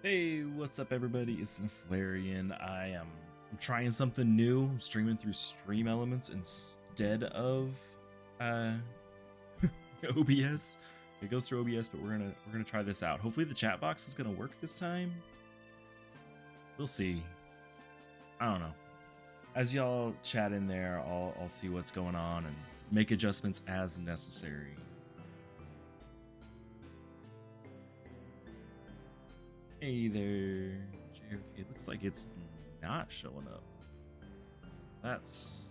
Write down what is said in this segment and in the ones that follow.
Hey, what's up, everybody? It's Flarian. I'm trying something new. I'm streaming through Stream Elements instead of uh OBS. It goes through OBS, but we're gonna try this out. Hopefully, the chat box is gonna work this time. We'll see. I don't know. As y'all chat in there, I'll see what's going on and make adjustments as necessary. Hey there, JOK. It looks like it's not showing up. That's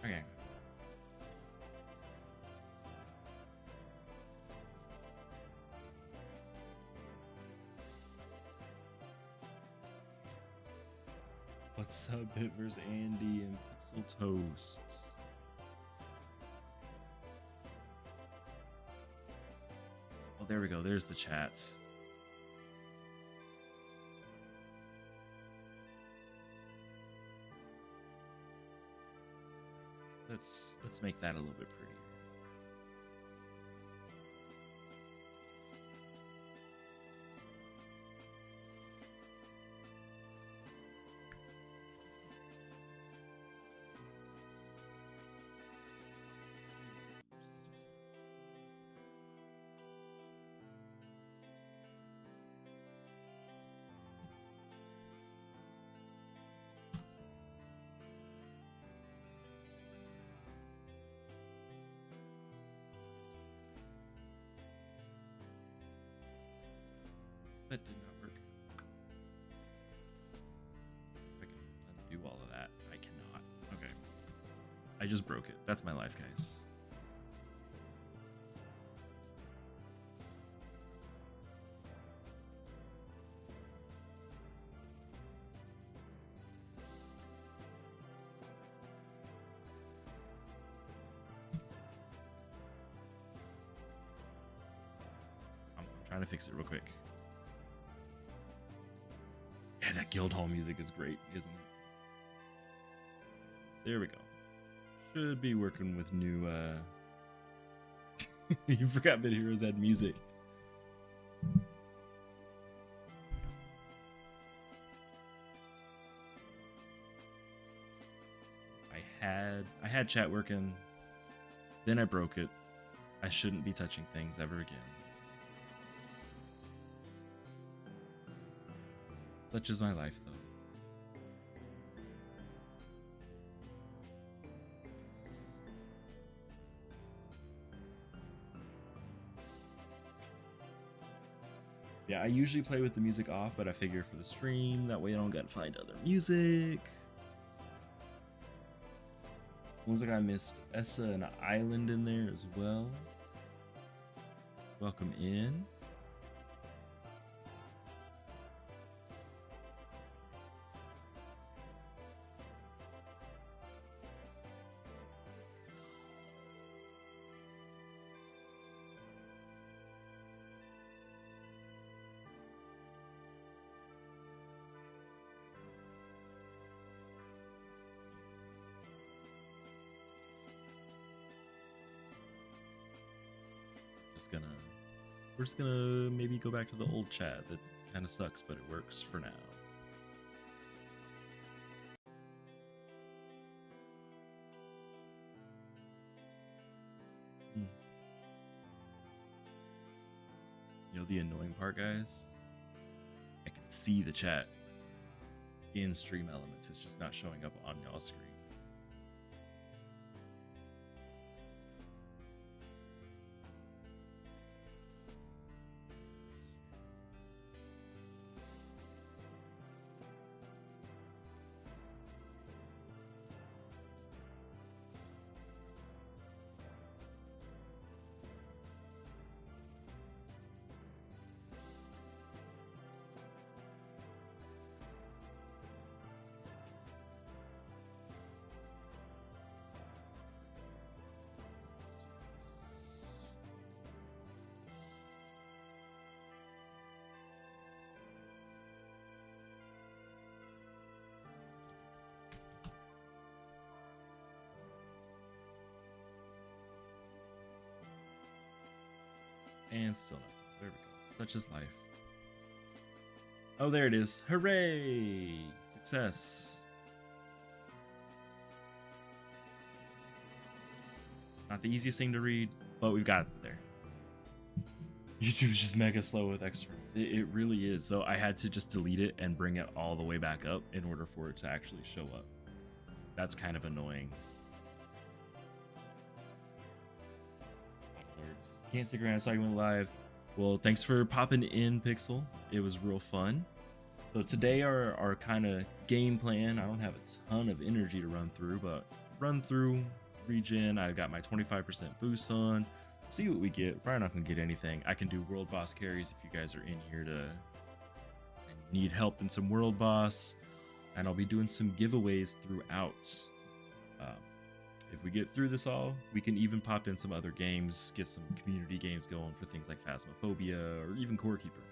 okay. What's up, Bitvers, Andy, and Pixel Toast? Oh, there we go. There's the chats. Let's make that a little bit prettier. That did not work. I can undo all of that. I cannot. Okay. I just broke it. That's my life, guys. I'm trying to fix it real quick. Yeah, that Guildhall music is great, isn't it? There we go. Should be working with new, You forgot Bit Heroes had music. I had chat working, then I broke it. I shouldn't be touching things ever again. Such is my life, though. Yeah, I usually play with the music off, but I figure for the stream, that way I don't gotta find other music. Looks like I missed Essa and Island in there as well. Welcome in. We're just gonna maybe go back to the old chat that kind of sucks, but it works for now. You know the annoying part, guys? I can see the chat in Stream Elements. It's just not showing up on y'all's screen. And still nothing. There we go. Such is life. Oh, there it is. Hooray! Success. Not the easiest thing to read, but we've got it there. YouTube's just mega slow with externals. It really is. So I had to just delete it and bring it all the way back up in order for it to actually show up. That's kind of annoying. Can't stick around. I saw you went live. Well, thanks for popping in, Pixel. It was real fun. So today our kind of game plan, I don't have a ton of energy to run through, but run through Regen. I've got my 25% boost on. See what we get. Probably not gonna get anything. I can do world boss carries if you guys are in here to need help in some world boss, and I'll be doing some giveaways throughout. If we get through this all, we can even pop in some other games, get some community games going for things like Phasmophobia or even Core Keeper.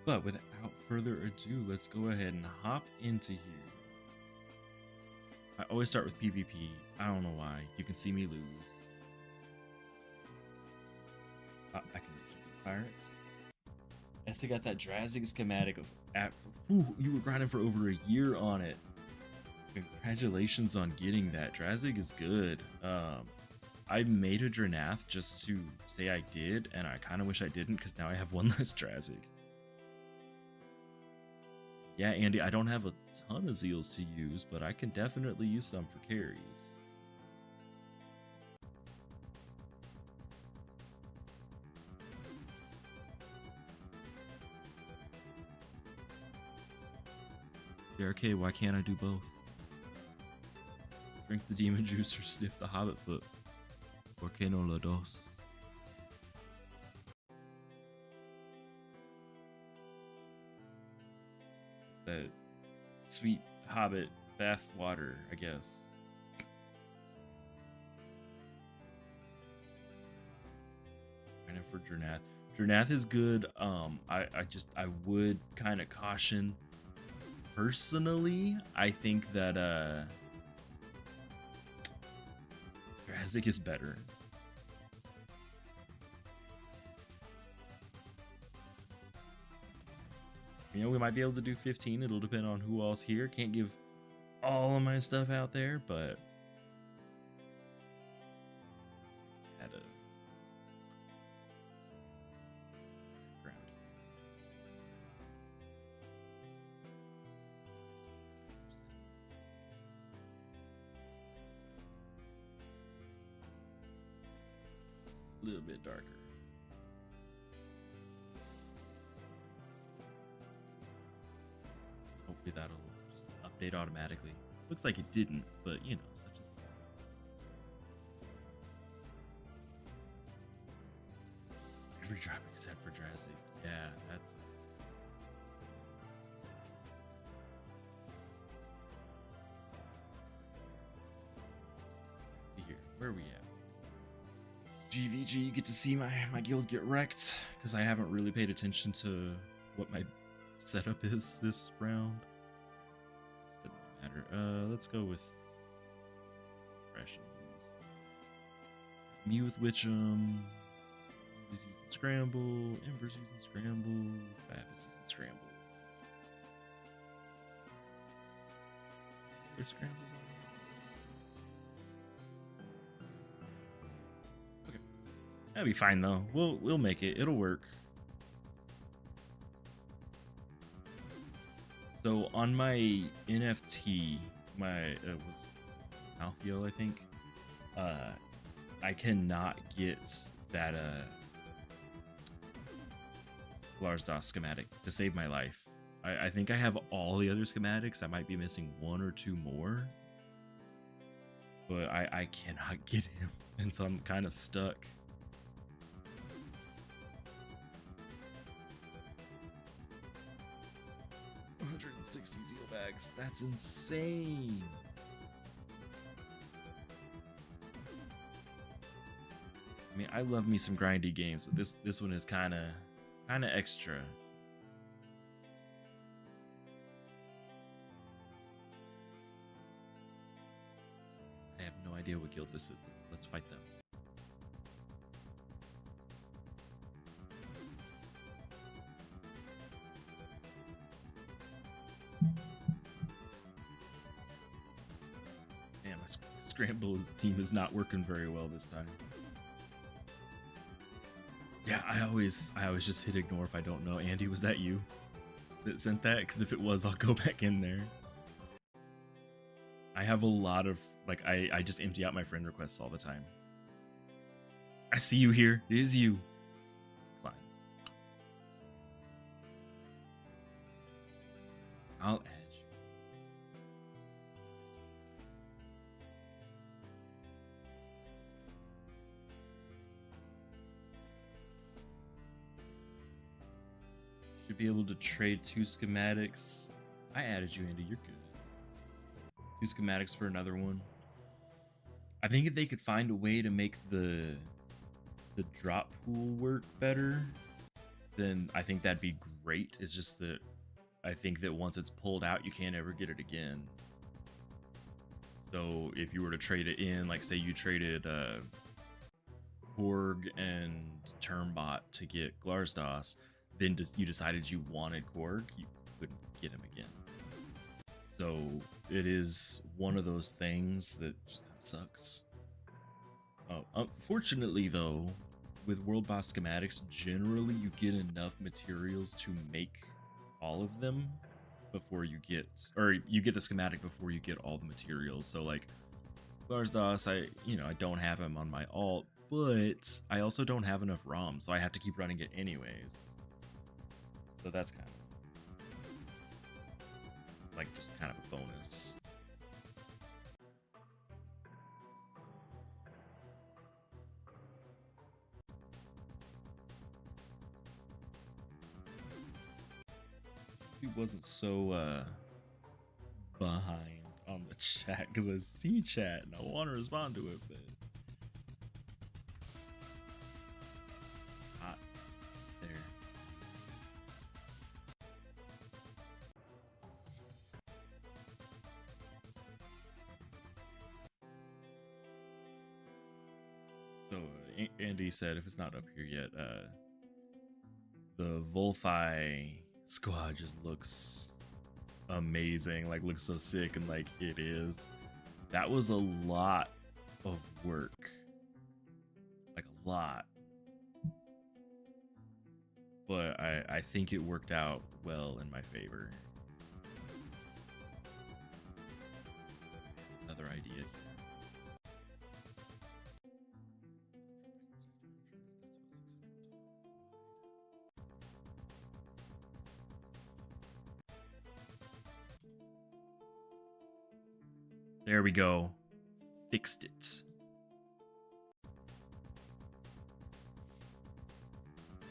But without further ado, let's go ahead and hop into here. I always start with PvP. I don't know why. You can see me lose. I can reach the pirates. I still got that Drazic schematic of you were grinding for over a year on it. Congratulations on getting that. Drazic is good. I made a Dranath just to say I did, and I kind of wish I didn't because now I have one less Drazic. Yeah, Andy, I don't have a ton of Zeals to use, but I can definitely use some for carries. JRK, why can't I do both? Drink the demon juice or sniff the hobbit foot. ¿Por qué no los dos? That sweet hobbit bath water, I guess. Kind of for Dranath. Dranath is good. I would kind of caution. Personally, I think that Drazic is better. You know, we might be able to do 15. It'll depend on who else here. Can't give all of my stuff out there, but had a ground. A little bit darker. Hopefully that'll just update automatically. Looks like it didn't, but you know, such as every drop except for Drazic. Yeah, that's here. Where are we at? GVG, you get to see my guild get wrecked because I haven't really paid attention to what my setup is this round. It doesn't matter. Let's go with Fresh. Me with Witcham. He's using Scramble. Ember's using Scramble. Fab is using Scramble. There's Scrambles on. Okay. That'll be fine though. We'll make it. It'll work. So on my NFT, my was Alfio, I think. I cannot get that Glarsdos schematic to save my life. I think I have all the other schematics. I might be missing one or two more, but I cannot get him, and so I'm kind of stuck. $160 Zeal bags. That's insane. I mean, I love me some grindy games, but this one is kind of extra. I have no idea what guild this is. Let's fight them. scramble team is not working very well this time. Yeah, I always just hit ignore if I don't know. Andy, was that you that sent that? Because if it was, I'll go back in there. I have a lot of, like, I just empty out my friend requests all the time. I see you here. It is you. Decline. I'll add you. Should be able to trade 2 schematics. I added you, Andy. You're good. 2 schematics for another one. I think if they could find a way to make the drop pool work better, then I think that'd be great. It's just that I think that once it's pulled out, you can't ever get it again. So if you were to trade it in, like say you traded Korg and Termbot to get Glarsdos, then you decided you wanted Korg, you couldn't get him again. So it is one of those things that just kind of sucks. Unfortunately, though, with World Boss schematics, generally you get enough materials to make all of them before you get, or you get the schematic before you get all the materials. So like Glarsdos, I don't have him on my alt, but I also don't have enough ROM, so I have to keep running it anyways. So that's kind of like just kind of a bonus. He wasn't so behind on the chat because I see chat and I want to respond to it, but hot there. So Andy said if it's not up here yet, the Volfi squad just looks amazing, like looks so sick, and like it is. That was a lot of work, like a lot, but I think it worked out well in my favor. Another idea. There we go. Fixed it.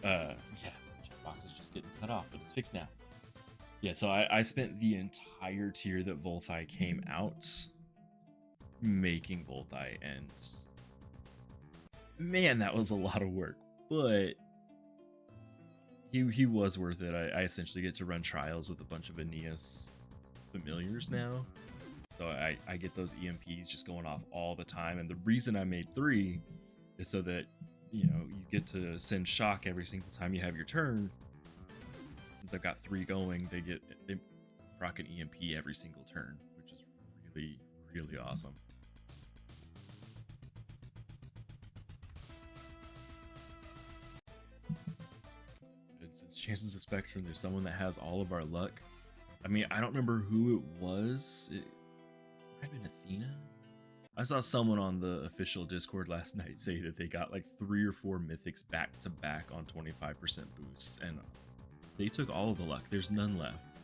Yeah, chat box is just getting cut off, but it's fixed now. Yeah, so I spent the entire tier that Volthi came out making Volthi, and man, that was a lot of work, but he was worth it. I essentially get to run trials with a bunch of Aeneas familiars now. So I get those EMPs just going off all the time. And the reason I made 3 is so that, you get to send shock every single time you have your turn. Since I've got 3 going, they proc an EMP every single turn, which is really, really awesome. It's Chances of Spectrum. There's someone that has all of our luck. I mean, I don't remember who it was. I've been Athena. I saw someone on the official Discord last night say that they got like 3 or 4 mythics back to back on 25% boosts, and they took all of the luck. There's none left.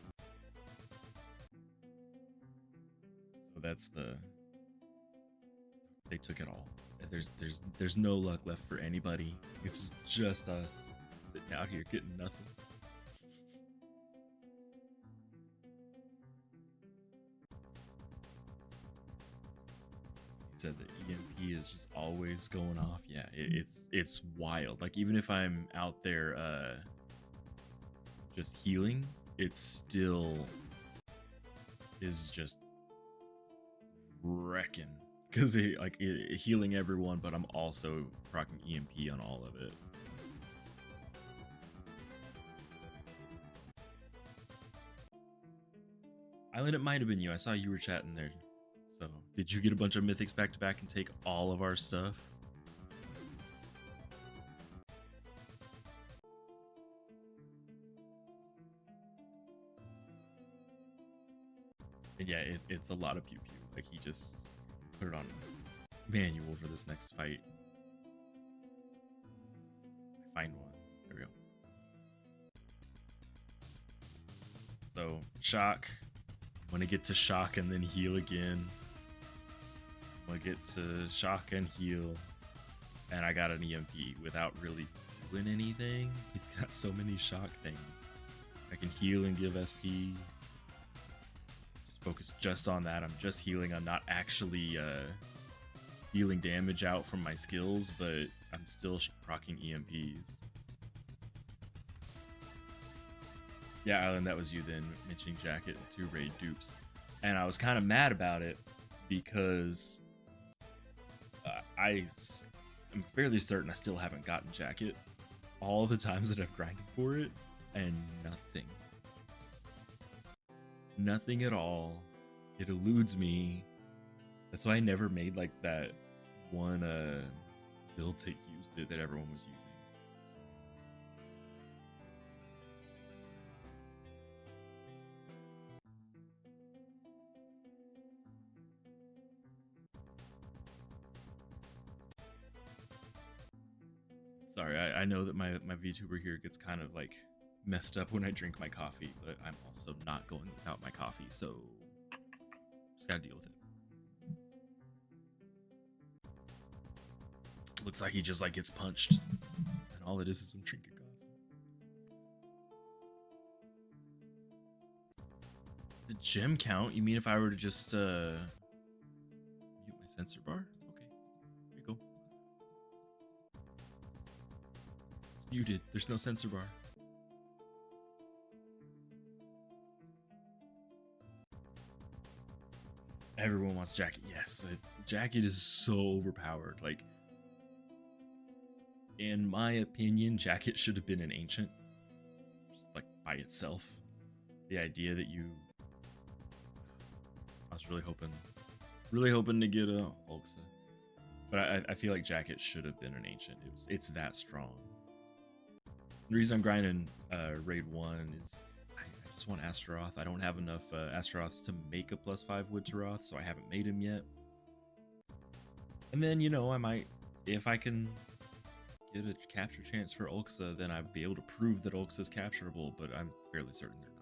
So they took it all. There's no luck left for anybody. It's just us sitting out here getting nothing. Said that EMP is just always going off. Yeah, it's wild. Like even if I'm out there just healing, it still is just wrecking because healing everyone, but I'm also proccing EMP on all of it. Island, it might have been you. I saw you were chatting there. So Did you get a bunch of mythics back to back and take all of our stuff? And yeah, it's a lot of pew pew. Like, he just put it on manual for this next fight. Find one. There we go. So, shock. I'm gonna get to shock and then heal again. I'm gonna get to shock and heal. And I got an EMP without really doing anything. He's got so many shock things. I can heal and give SP. Just focus just on that. I'm just healing. I'm not actually dealing damage out from my skills, but I'm still proccing EMPs. Yeah, Island, that was you then mentioning Jacket and 2 raid dupes. And I was kind of mad about it because I'm fairly certain I still haven't gotten Jacket all the times that I've grinded for it, and nothing. Nothing at all. It eludes me. That's why I never made like that one build that used it that everyone was using. Sorry, I know that my VTuber here gets kind of like messed up when I drink my coffee, but I'm also not going without my coffee, so just gotta deal with it. Looks like he just like gets punched, and all it is some drinking coffee. The gem count? You mean if I were to just mute my sensor bar? Okay, there you go. It's muted. There's no sensor bar. Everyone wants Jacket. Yes, Jacket is so overpowered. Like, in my opinion, Jacket should have been an ancient, just like by itself. The idea that I was really hoping to get a Ulxa, but I feel like Jacket should have been an ancient. It's that strong. The reason I'm grinding raid 1 is I just want Astaroth. I don't have enough Astaroths to make a +5 wood to Roth, so I haven't made him yet. And then, you know, I might, if I can get a capture chance for Ulxa, then I'd be able to prove that Ulxa is capturable, but I'm fairly certain they're not.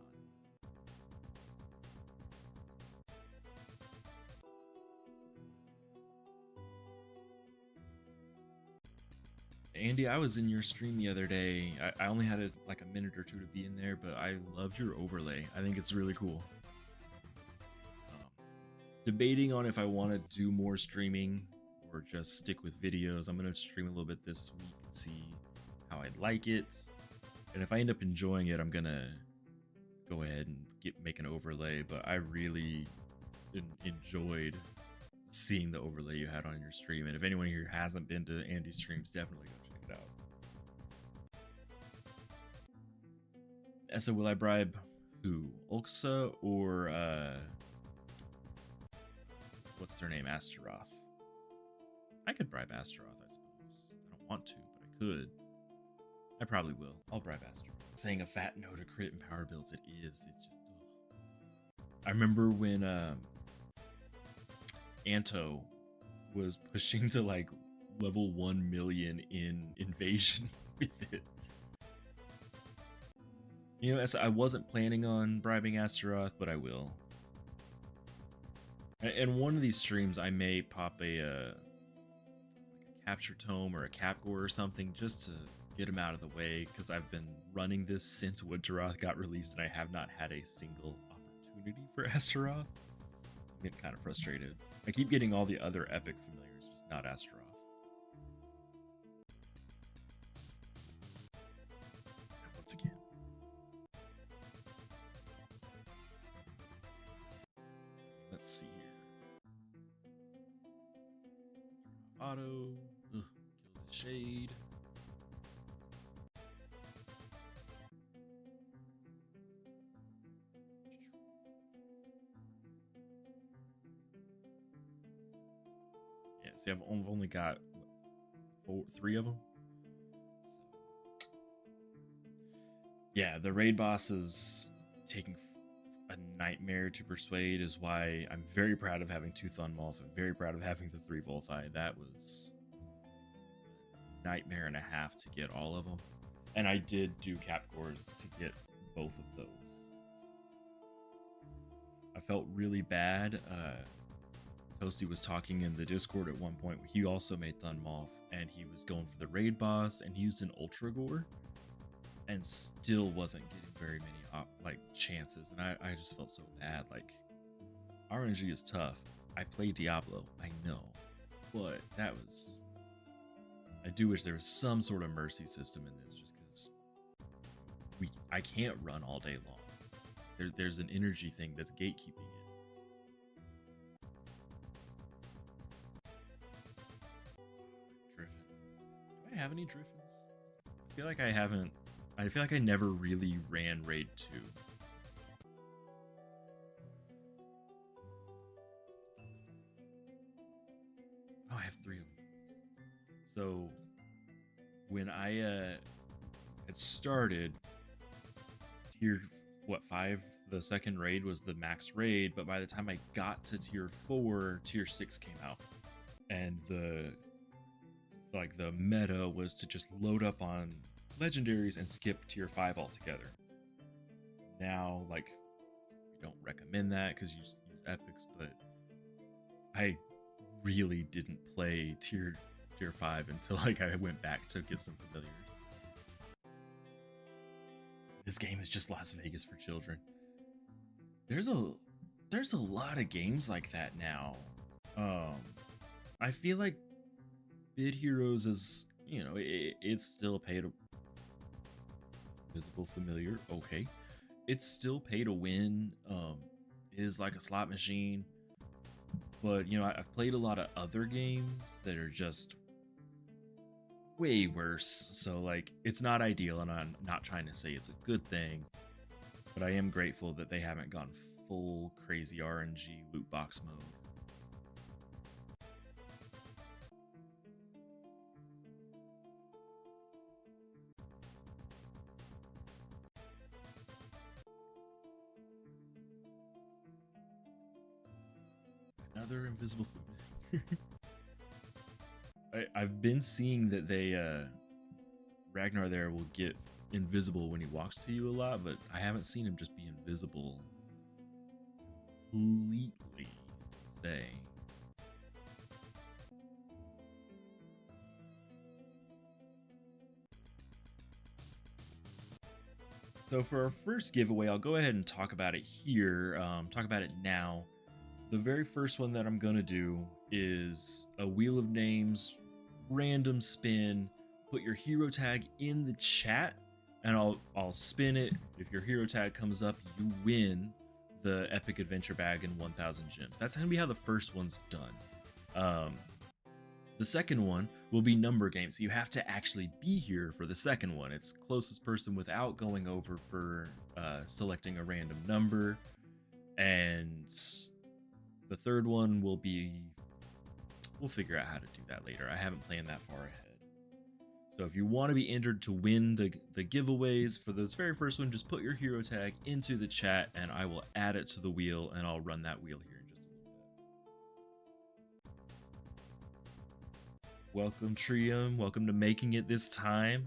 Andy, I was in your stream the other day. I only had like a minute or two to be in there, but I loved your overlay. I think it's really cool. Debating on if I want to do more streaming or just stick with videos. I'm going to stream a little bit this week and see how I'd like it. And if I end up enjoying it, I'm going to go ahead and make an overlay. But I really enjoyed seeing the overlay you had on your stream. And if anyone here hasn't been to Andy's streams, definitely go check it out. Essa, will I bribe who? Ulxa or what's their name? Astaroth. I could bribe Astaroth, I suppose. I don't want to, but I could. I probably will. I'll bribe Astaroth. Saying a fat no to crit and power builds, it is. It's just ugh. I remember when Anto was pushing to like level 1 million in invasion with it. You know, I wasn't planning on bribing Astaroth, but I will. And one of these streams, I may pop like a capture tome or a capgore or something just to get him out of the way, because I've been running this since Wood to Roth got released, and I have not had a single opportunity for Astaroth. I'm getting kind of frustrated. I keep getting all the other epic familiars, just not Astaroth. And once again. Let's see here. Auto. Ugh, kill the shade. See, I've only got three of them. Yeah, the raid bosses taking a nightmare to persuade is why I'm very proud of having 2 Thunmolf. I'm very proud of having the 3 Volthi. That was a nightmare and a half to get all of them. And I did do cap cores to get both of those. I felt really bad. Toasty was talking in the Discord at one point. He also made Thunmolf, and he was going for the raid boss, and he used an Ultra Gore, and still wasn't getting very many chances. And I just felt so bad. Like, RNG is tough. I play Diablo, I know, but that was. I do wish there was some sort of mercy system in this, just because I can't run all day long. There's an energy thing that's gatekeeping it. Do I have any Driffins? I feel like I haven't. I feel like I never really ran Raid 2. Oh, I have 3 of them. So when I had started tier 5, the second raid was the max raid, but by the time I got to tier 4, tier 6 came out, and the meta was to just load up on legendaries and skip tier 5 altogether. Now, we don't recommend that because you use epics, but I really didn't play tier 5 until I went back to get some familiars. This game is just Las Vegas for children. There's a lot of games like that now. I feel like Bid Heroes is, it's still pay to visible familiar. Okay, it's still pay to win. It is like a slot machine, but I've played a lot of other games that are just way worse. So it's not ideal, and I'm not trying to say it's a good thing, but I am grateful that they haven't gone full crazy RNG loot box mode. Another invisible food. I've been seeing that they Ragnar there will get invisible when he walks to you a lot, but I haven't seen him just be invisible completely today. So for our first giveaway, I'll go ahead and talk about it here, talk about it now. The very first one that I'm going to do is a wheel of names, random spin, put your hero tag in the chat, and I'll spin it. If your hero tag comes up, you win the Epic Adventure Bag and 1,000 gems. That's going to be how the first one's done. The second one will be number games. You have to actually be here for the second one. It's closest person without going over for selecting a random number. And the third one will be, we'll figure out how to do that later. I haven't planned that far ahead. So if you want to be entered to win the giveaways for this very first one, just put your hero tag into the chat and I will add it to the wheel, and I'll run that wheel here in just a little bit. Welcome, Trium. Welcome to making it this time.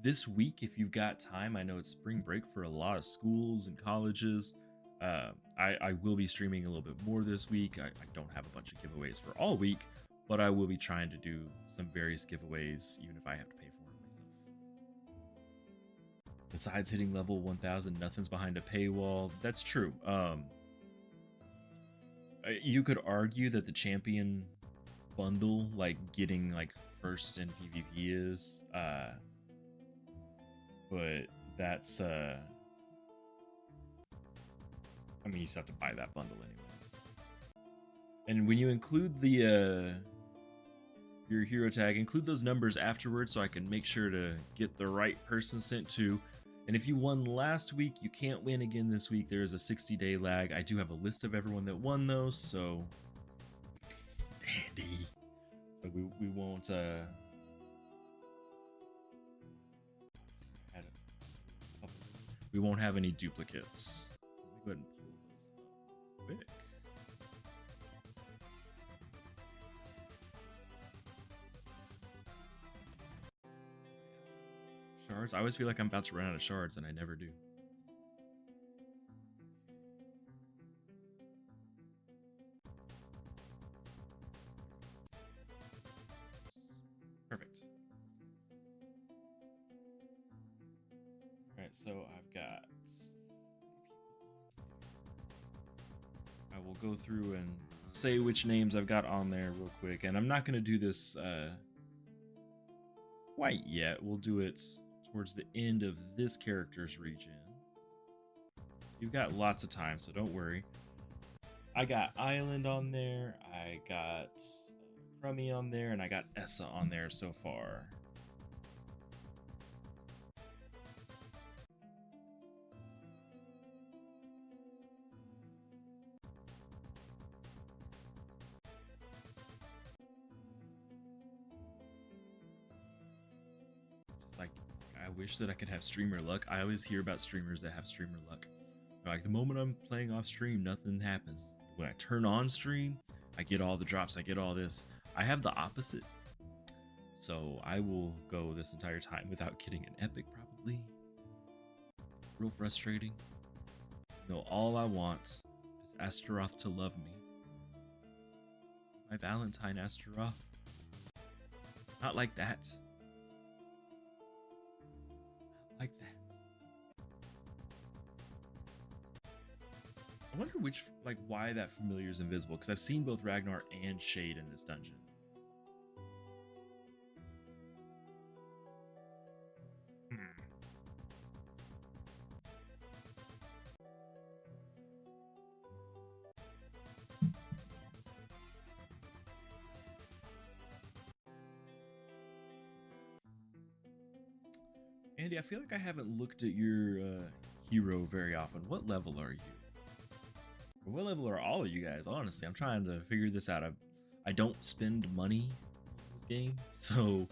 This week, if you've got time, I know it's spring break for a lot of schools and colleges. I will be streaming a little bit more this week. I don't have a bunch of giveaways for all week, but I will be trying to do some various giveaways, even if I have to pay for them myself. Besides hitting level 1000, nothing's behind a paywall. That's true. You could argue that the champion bundle, getting first in PvP is, but that's I mean, you just have to buy that bundle anyways. And when you include the your hero tag, include those numbers afterwards so I can make sure to get the right person sent to. And if you won last week, you can't win again this week. There is a 60-day lag. I do have a list of everyone that won though, so Andy, So we won't we won't have any duplicates. Let me go ahead and pull those up quick. Shards. I always feel like I'm about to run out of shards, and I never do. Perfect. All right, so I've got. I will go through and say which names I've got on there real quick, and I'm not going to do this quite yet. We'll do it towards the end of this character's regen. You've got lots of time, so don't worry. I got Island on there, I got Crummy on there, and I got Essa on there so far. Just like, I wish that I could have streamer luck. I always hear about streamers that have streamer luck. Like, the moment I'm playing off stream, nothing happens. When I turn on stream, I get all the drops, I get all this. I have the opposite. So I will go this entire time without getting an epic, probably. Real frustrating. No, all I want is Astaroth to love me. My Valentine Astaroth. Not like that. Not like that. I wonder which, like, why that familiar is invisible, because I've seen both Ragnar and Shade in this dungeon. Andy, I feel like I haven't looked at your hero very often. What level are you? What level are all of you guys? Honestly, I'm trying to figure this out. I don't spend money on this game, so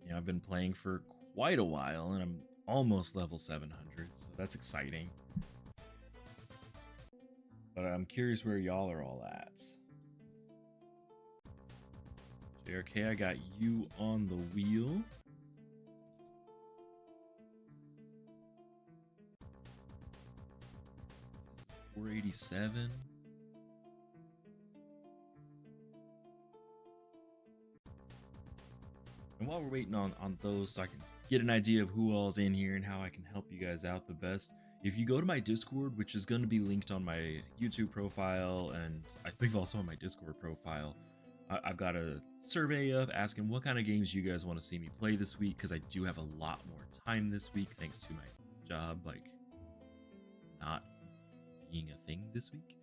you know, I've been playing for quite a while, and I'm almost level 700, so that's exciting. But I'm curious where y'all are all at. JRK, I got you on the wheel. 487. And while we're waiting on those, so I can get an idea of who all's in here and how I can help you guys out the best, if you go to my Discord, which is going to be linked on my YouTube profile, and I believe also on my Discord profile, I've got a survey of asking what kind of games you guys want to see me play this week, because I do have a lot more time this week thanks to my job, like, not being a thing this week.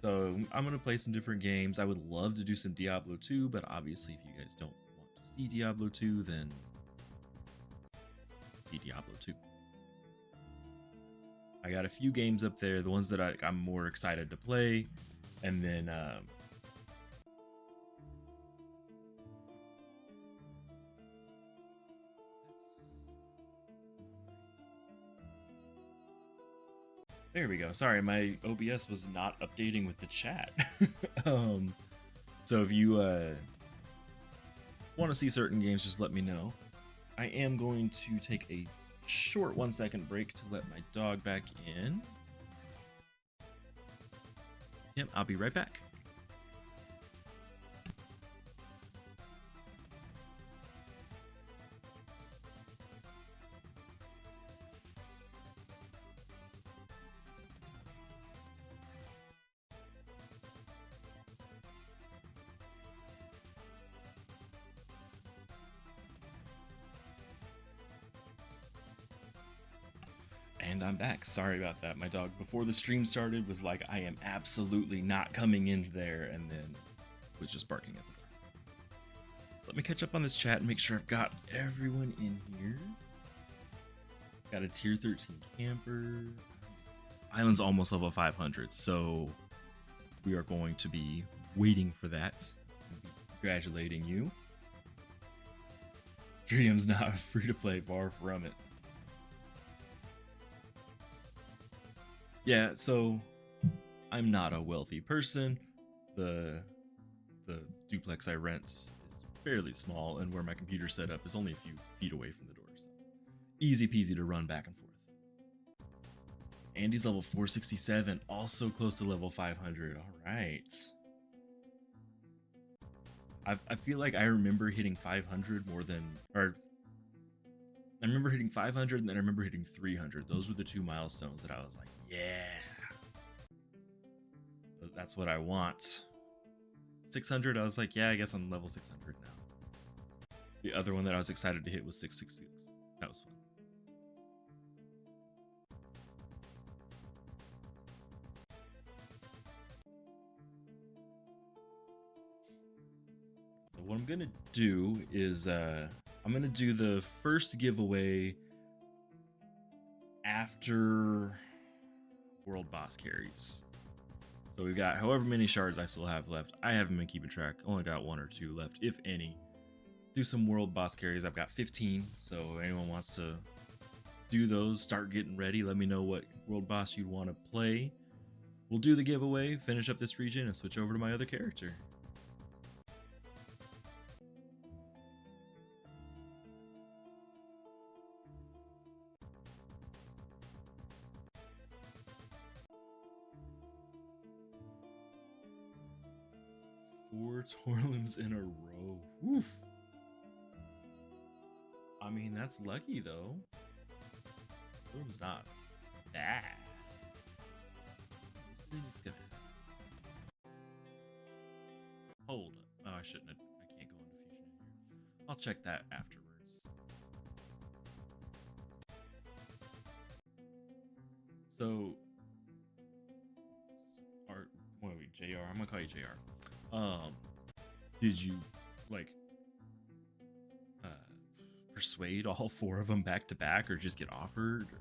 So I'm gonna play some different games. I would love to do some Diablo 2, but obviously if you guys don't want to see Diablo 2, then see Diablo 2. I got a few games up there, the ones that I'm more excited to play, and then there we go. Sorry, my OBS was not updating with the chat. So if you want to see certain games, just let me know. I am going to take a short 1-second break to let my dog back in. Yep, I'll be right back. And I'm back. Sorry about that. My dog, before the stream started, was like, I am absolutely not coming in there, and then was just barking at the door. So let me catch up on this chat and make sure I've got everyone in here. Got a tier 13 camper. Island's almost level 500, so we are going to be waiting for that. Congratulating you. Dream's not free to play, far from it. Yeah, so I'm not a wealthy person. The duplex I rent is fairly small, and where my computer's set up is only a few feet away from the door. So easy peasy to run back and forth. Andy's level 467, also close to level 500. All right. I feel like I remember hitting 500 more than, or I remember hitting 500 and then I remember hitting 300. Those were the two milestones that I was like, yeah, that's what I want. 600, I was like, yeah, I guess I'm level 600 now. The other one that I was excited to hit was 666. That was fun. So what I'm gonna do is I'm gonna do the first giveaway after world boss carries. So we've got however many shards I still have left. I haven't been keeping track. Only got 1 or 2 left, if any. Do some world boss carries. I've got 15. So if anyone wants to do those, start getting ready. Let me know what world boss you'd want to play. We'll do the giveaway, finish up this region, and switch over to my other character. Four Torlims in a row. Oof. I mean, that's lucky though. Torlim's not bad. Hold up. Oh, I shouldn't have. I can't go into fusion in here. I'll check that afterwards. So, wait, JR. I'm gonna call you JR. Did you like persuade all 4 of them back to back, or just get offered? Or...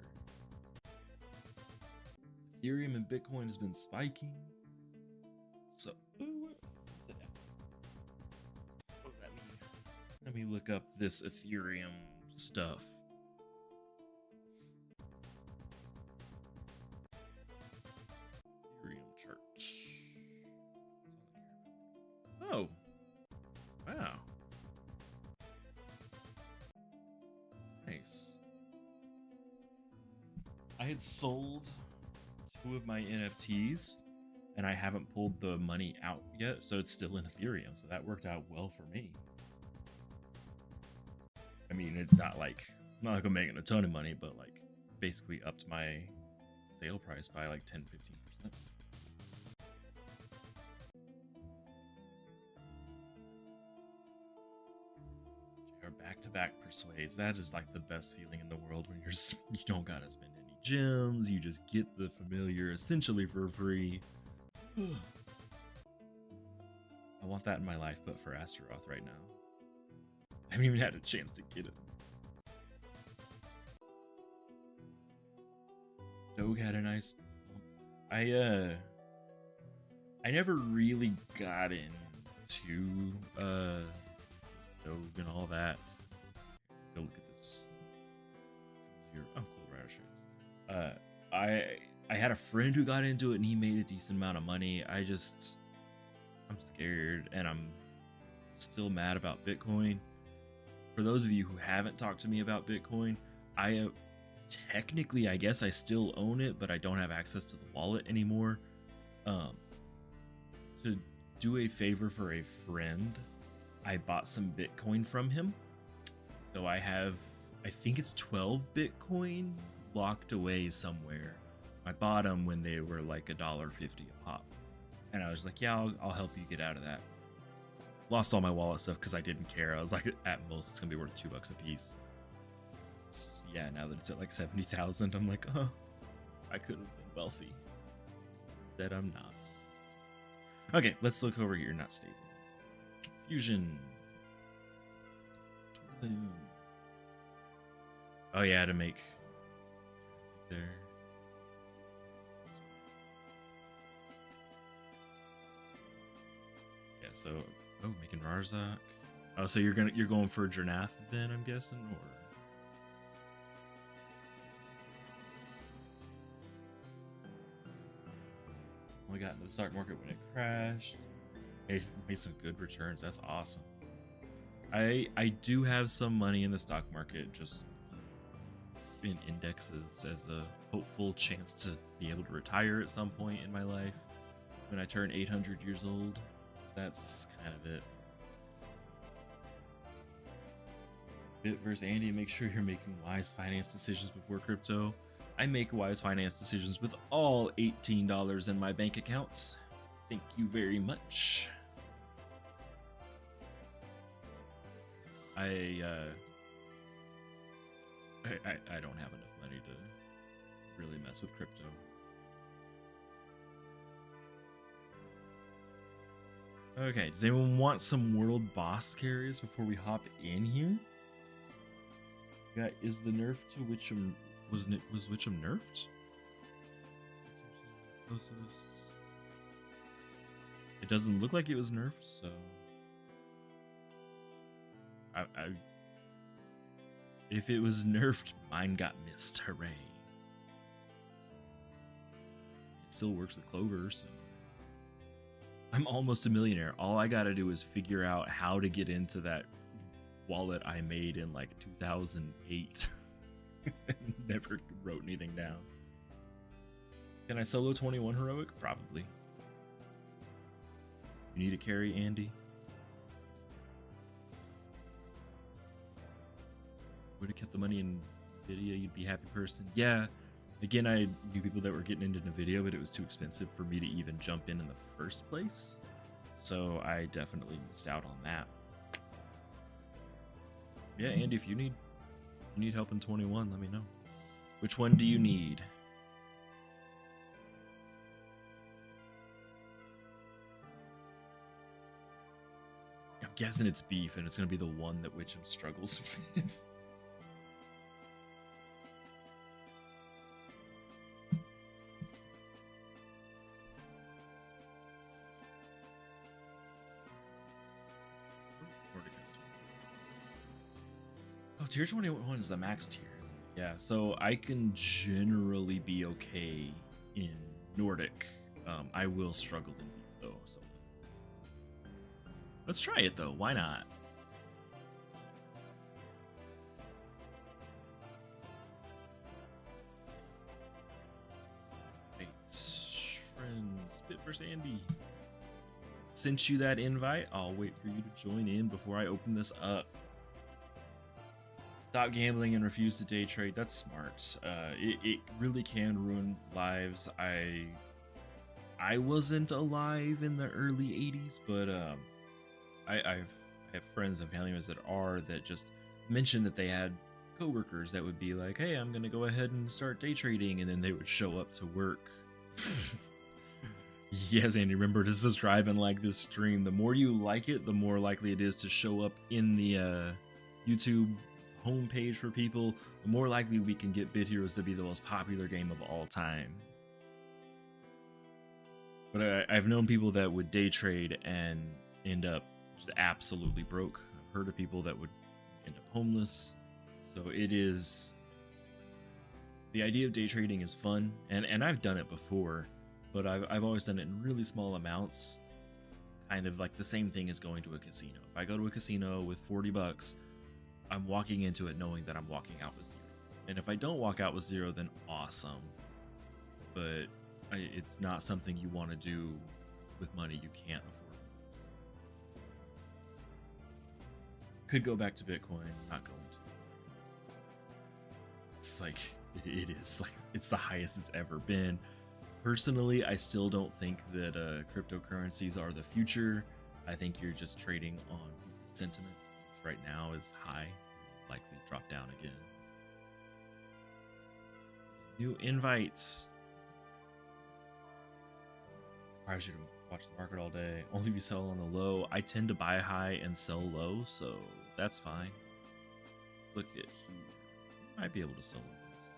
Ethereum and Bitcoin has been spiking. So, let me look up this Ethereum stuff. Ethereum chart. Oh, wow. Nice. I had sold 2 of my NFTs and I haven't pulled the money out yet, so it's still in Ethereum. So that worked out well for me. I mean, it's not like I'm making a ton of money, but like basically upped my sale price by like 10-15%. Back-to-back persuades. That is like the best feeling in the world when you don't gotta spend any gems. You just get the familiar essentially for free. I want that in my life, but for Astaroth right now. I haven't even had a chance to get it. Doge had a nice bump. I never really got into Doge and all that. Go look at this. Here, oh, cool radishes. I had a friend who got into it and he made a decent amount of money. I'm scared and I'm still mad about Bitcoin. For those of you who haven't talked to me about Bitcoin, technically, I guess I still own it, but I don't have access to the wallet anymore. To do a favor for a friend, I bought some Bitcoin from him. So I think it's 12 Bitcoin locked away somewhere. I bought them when they were like $1.50 a pop. And I was like, yeah, I'll help you get out of that. Lost all my wallet stuff because I didn't care. I was like, at most, it's going to be worth $2 a piece. Yeah, now that it's at like 70,000, I'm like, oh, I could have been wealthy. Instead, I'm not. Okay, let's look over here. Not stable. Fusion. Oh yeah, to make there. So, oh, making Rarzak. Oh, so you're going for Jernath then, I'm guessing, or only got into the stock market when it crashed. Made some good returns. That's awesome. I do have some money in the stock market, just in indexes, as a hopeful chance to be able to retire at some point in my life when I turn 800 years old. That's kind of it. Bit versus Andy, make sure you're making wise finance decisions before crypto. I make wise finance decisions with all $18 in my bank accounts. Thank you very much. I don't have enough money to really mess with crypto. Okay, does anyone want some world boss carries before we hop in here? Is the nerf to Witcham was Witcham nerfed? It doesn't look like it was nerfed, so if it was nerfed, mine got missed. Hooray! It still works with Clover, so I'm almost a millionaire. All I gotta do is figure out how to get into that wallet I made in like 2008. Never wrote anything down. Can I solo 21 heroic? Probably. You need a carry, Andy? Would have kept the money in Nvidia, you'd be a happy person. Yeah. Again, I knew people that were getting into Nvidia, but it was too expensive for me to even jump in the first place. So I definitely missed out on that. Yeah, Andy, if you need help in 21, let me know. Which one do you need? I'm guessing it's beef, and it's going to be the one that Witcham struggles with. Oh, tier 21 is the max tier, isn't it? Yeah, so I can generally be okay in Nordic. I will struggle in beef, though. So let's try it, though. Why not? Right, friends, Bit vs. Andy. Sent you that invite. I'll wait for you to join in before I open this up. Stop gambling and refuse to day trade. That's smart. It really can ruin lives. I wasn't alive in the early 80s, but I have friends and family members that just mentioned that they had coworkers that would be like, hey, I'm gonna go ahead and start day trading, and then they would show up to work. Yes, Andy, remember to subscribe and like this stream. The more you like it, the more likely it is to show up in the YouTube homepage for people. The more likely we can get Bit Heroes to be the most popular game of all time. But I've known people that would day trade and end up just absolutely broke. I've heard of people that would end up homeless. So it is... The idea of day trading is fun, and I've done it before, but I've always done it in really small amounts. Kind of like the same thing as going to a casino. If I go to a casino with 40 bucks, I'm walking into it knowing that I'm walking out with zero. And if I don't walk out with zero, then awesome. But it's not something you want to do with money you can't afford. Could go back to Bitcoin, not going to. It's like, it is like, it's the highest it's ever been. Personally, I still don't think that cryptocurrencies are the future. I think you're just trading on sentiment. Right now is high, likely drop down again. New invites. I should watch the market all day. Only if you sell on the low. I tend to buy high and sell low, so that's fine. Look at here. Might be able to sell this.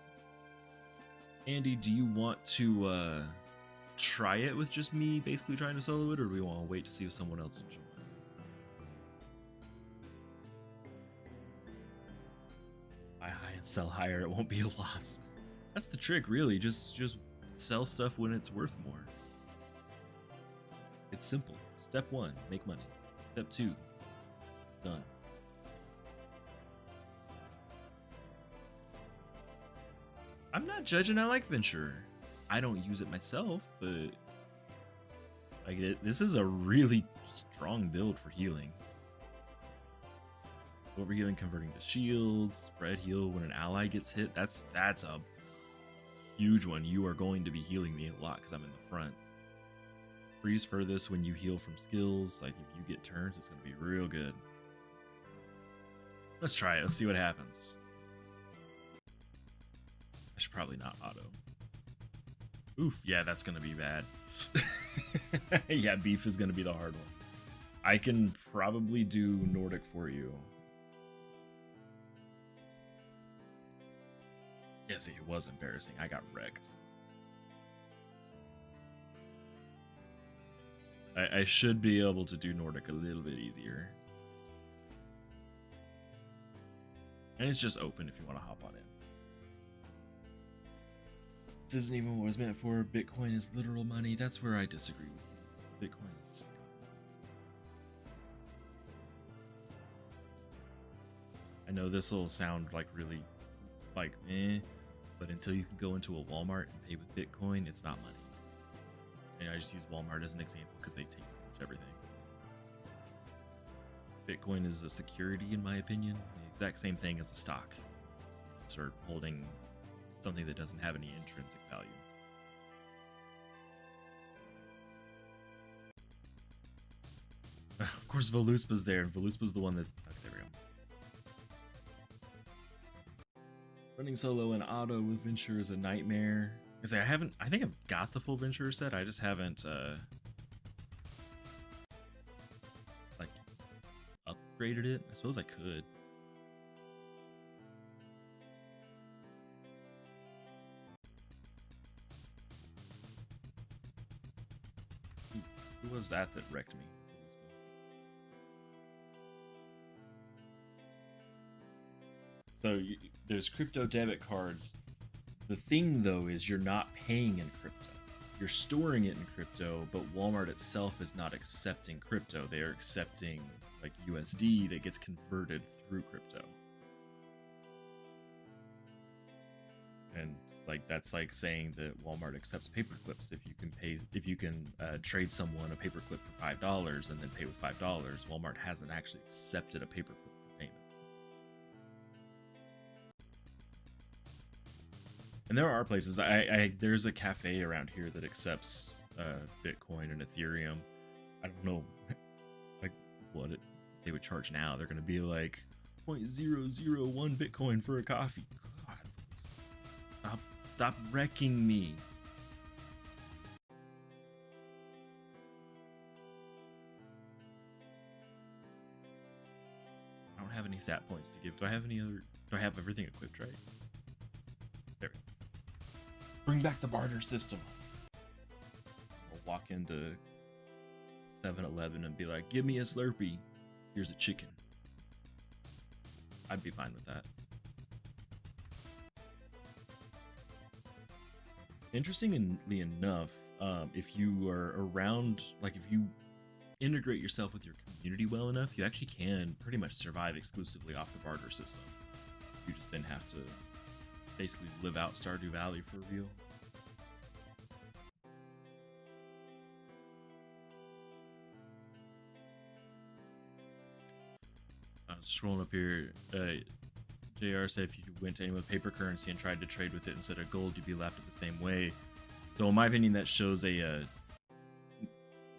Andy, do you want to try it with just me basically trying to solo it, or do we want to wait to see if someone else will join? can't sell higher, it won't be a loss. That's the trick, really. Just sell stuff when it's worth more. It's simple. Step 1, make money. Step 2, done. I'm not judging. I like Venture. I don't use it myself, but like this is a really strong build for healing. Overhealing, converting to shields, spread heal when an ally gets hit. That's a huge one. You are going to be healing me a lot because I'm in the front. Freeze furthest when you heal from skills. Like if you get turns, it's going to be real good. Let's try it. Let's see what happens. I should probably not auto. Oof, yeah, that's going to be bad. Yeah, beef is going to be the hard one. I can probably do Nordic for you. Yes, it was embarrassing. I got wrecked. I should be able to do Nordic a little bit easier. And it's just open if you want to hop on in. This isn't even what it was meant for. Bitcoin is literal money. That's where I disagree with you. Bitcoin is... I know this will sound like really like eh, but until you can go into a Walmart and pay with Bitcoin, it's not money. And I just use Walmart as an example because they take pretty much everything. Bitcoin is a security, in my opinion, the exact same thing as a stock. Start holding something that doesn't have any intrinsic value. Of course, Voluspa's there, and Voluspa's the one that... Okay, there we go. Running solo and auto with Venture is a nightmare. Because I think I've got the full Venture set, I just haven't, like, upgraded it. I suppose I could. Who was that wrecked me? So there's crypto debit cards. The thing though is you're not paying in crypto. You're storing it in crypto, but Walmart itself is not accepting crypto. They are accepting like USD that gets converted through crypto. And like that's like saying that Walmart accepts paper clips. If you can trade someone a paper clip for $5 and then pay with $5, Walmart hasn't actually accepted a paper clip for payment. And there are places. There's a cafe around here that accepts Bitcoin and Ethereum. I don't know like what they would charge now. They're going to be like 0.001 Bitcoin for a coffee. God, stop wrecking me. I don't have any sat points to give. Do I have any other? Do I have everything equipped right? There we go. Bring back the barter system. I'll walk into 7-Eleven and be like, give me a Slurpee. Here's a chicken. I'd be fine with that. Interestingly enough, if you are around, like if you integrate yourself with your community well enough, you actually can pretty much survive exclusively off the barter system. You just then have to basically live out Stardew Valley for real. I was scrolling up here. JR said if you went to any with paper currency and tried to trade with it instead of gold, you'd be laughed at the same way. So in my opinion, that shows a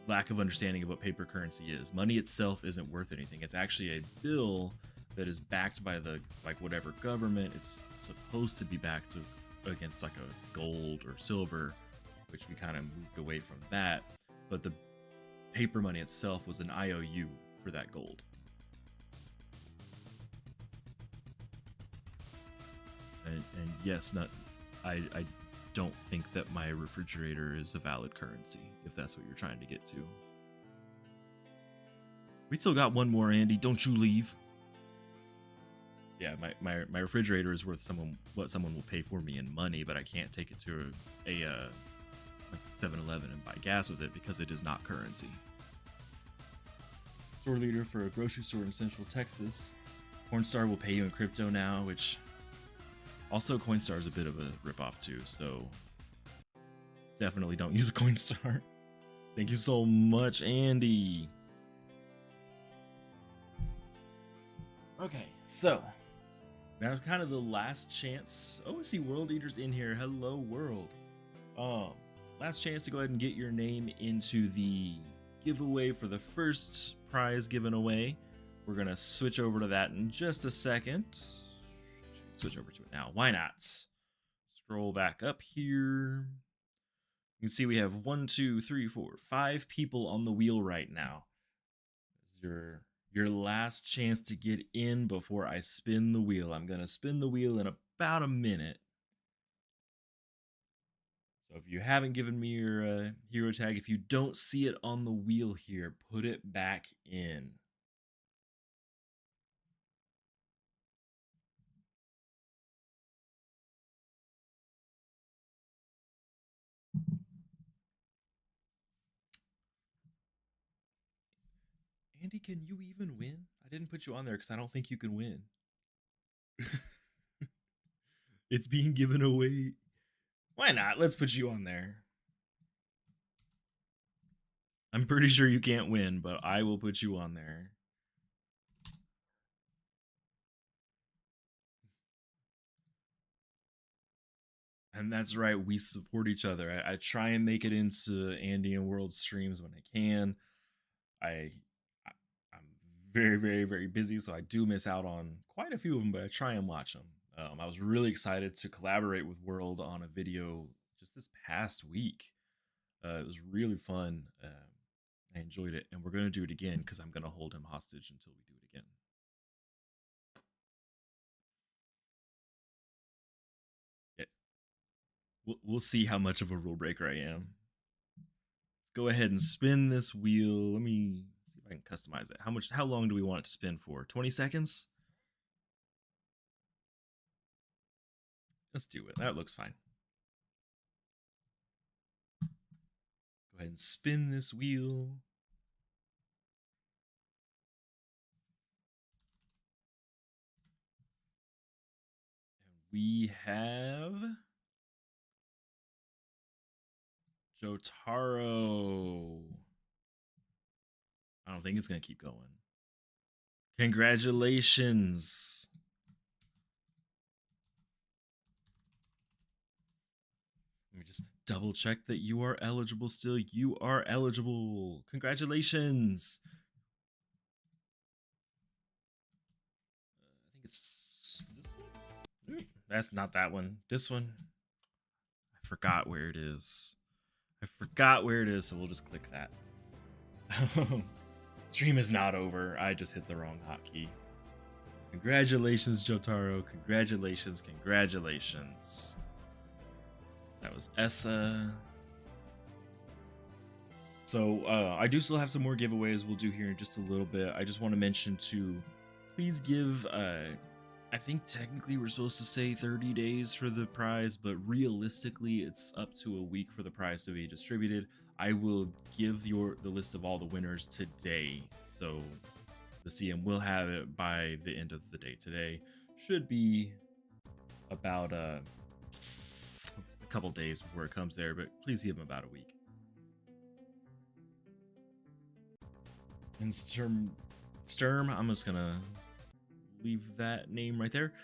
lack of understanding of what paper currency is. Money itself isn't worth anything. It's actually a bill that is backed by the whatever government. It's supposed to be backed against like a gold or silver, which we kind of moved away from that. But the paper money itself was an IOU for that gold. And yes, I don't think that my refrigerator is a valid currency, if that's what you're trying to get to. We still got one more, Andy. Don't you leave. yeah, my refrigerator is worth what someone will pay for me in money, but I can't take it to a 7-Eleven and buy gas with it because it is not currency. Store leader for a grocery store in Central Texas. Coinstar will pay you in crypto now, which also Coinstar is a bit of a ripoff too, so definitely don't use Coinstar. Thank you so much, Andy. Okay, so now kind of the last chance. Oh, I see World Eaters in here. Hello, world. Last chance to go ahead and get your name into the giveaway for the first prize given away. We're gonna switch over to that in just a second. Switch over to it now. Why not? Scroll back up here. You can see we have 1, 2, 3, 4, 5 people on the wheel right now. Your last chance to get in before I spin the wheel. I'm gonna spin the wheel in about a minute. So if you haven't given me your hero tag, if you don't see it on the wheel here, put it back in. Andy, can you even win? I didn't put you on there because I don't think you can win. It's being given away. Why not? Let's put you on there. I'm pretty sure you can't win, but I will put you on there. And that's right, we support each other. I try and make it into Andy and World streams when I can. I'm very, very, very busy, so I do miss out on quite a few of them, but I try and watch them. I was really excited to collaborate with World on a video just this past week. It was really fun. I enjoyed it, and we're going to do it again because I'm going to hold him hostage until we do it again. Yeah. We'll see how much of a rule breaker I am. Let's go ahead and spin this wheel. Let me see if I can customize it. How long do we want it to spin for? 20 seconds? Let's do it. That looks fine. Go ahead and spin this wheel. And we have Jotaro. I don't think it's going to keep going. Congratulations. Let me just double check that you are eligible still. You are eligible. Congratulations. I think it's this one. That's not that one. This one. I forgot where it is. So we'll just click that. Stream is not over. I just hit the wrong hotkey. Congratulations, Jotaro. Congratulations. That was Essa. So I do still have some more giveaways we'll do here in just a little bit. I just want to mention to please give, I think technically we're supposed to say 30 days for the prize, but realistically it's up to a week for the prize to be distributed. I will give the list of all the winners today. So the CM will have it by the end of the day today. Should be about a couple days before it comes there, but please give them about a week. And Sturm, I'm just gonna leave that name right there.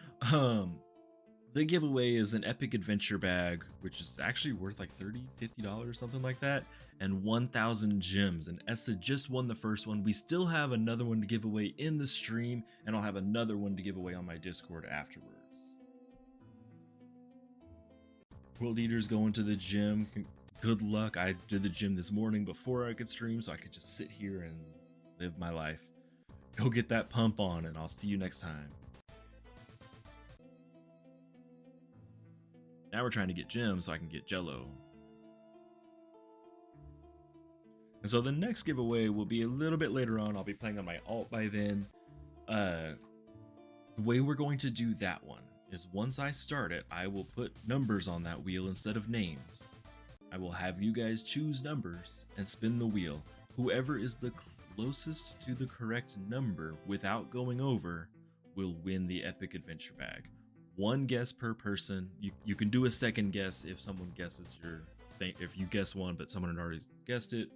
The giveaway is an epic adventure bag, which is actually worth like $50 something like that, and 1,000 gems. And Essa just won the first one. We still have another one to give away in the stream, and I'll have another one to give away on my Discord afterwards. World Eaters going to the gym. Good luck. I did the gym this morning before I could stream, so I could just sit here and live my life. Go get that pump on, and I'll see you next time. Now we're trying to get gems so I can get Jello. And so the next giveaway will be a little bit later on. I'll be playing on my alt by then. The way we're going to do that one is once I start it, I will put numbers on that wheel instead of names. I will have you guys choose numbers and spin the wheel. Whoever is the closest to the correct number without going over will win the epic adventure bag. One guess per person. You can do a second guess if someone guesses your same. If you guess one but someone had already guessed it,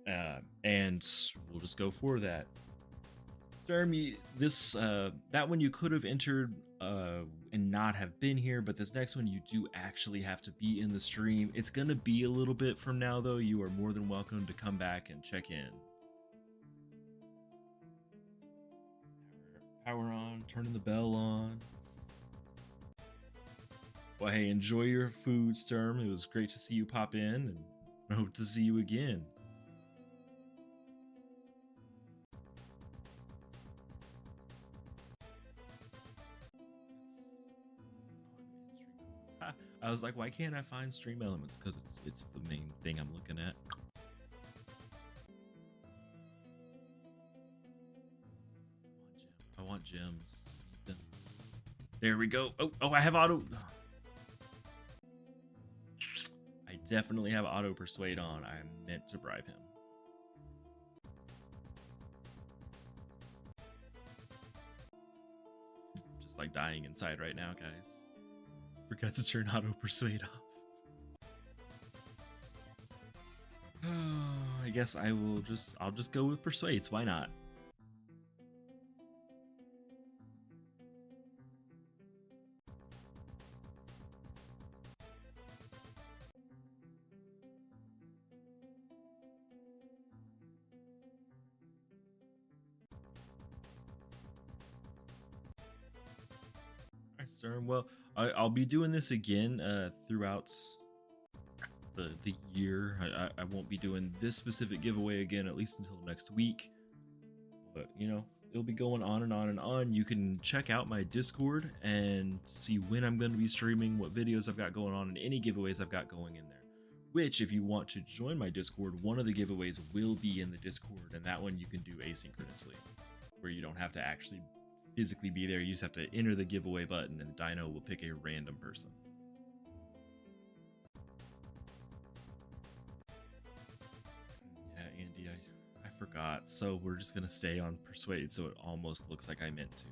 and we'll just go for that. Stormy, this that one you could have entered and not have been here, but this next one you do actually have to be in the stream. It's gonna be a little bit from now though. You are more than welcome to come back and check in. Power on, turning the bell on. Well, hey, enjoy your food, Sturm. It was great to see you pop in, and I hope to see you again. I was like, why can't I find stream elements? Because it's the main thing I'm looking at. I want gems. There we go. Oh, I have auto. I definitely have auto persuade on. I meant to bribe him. Just like dying inside right now, guys. Forgot to turn auto persuade off. I guess I'll just go with persuades. Why not? Well, I'll be doing this again throughout the year. I won't be doing this specific giveaway again, at least until next week. But, you know, it'll be going on and on and on. You can check out my Discord and see when I'm going to be streaming, what videos I've got going on, and any giveaways I've got going in there. Which, if you want to join my Discord, one of the giveaways will be in the Discord, and that one you can do asynchronously, where you don't have to actually physically be there. You just have to enter the giveaway button and the Dino will pick a random person. Yeah, Andy, I forgot. So we're just gonna stay on persuade so it almost looks like I meant to.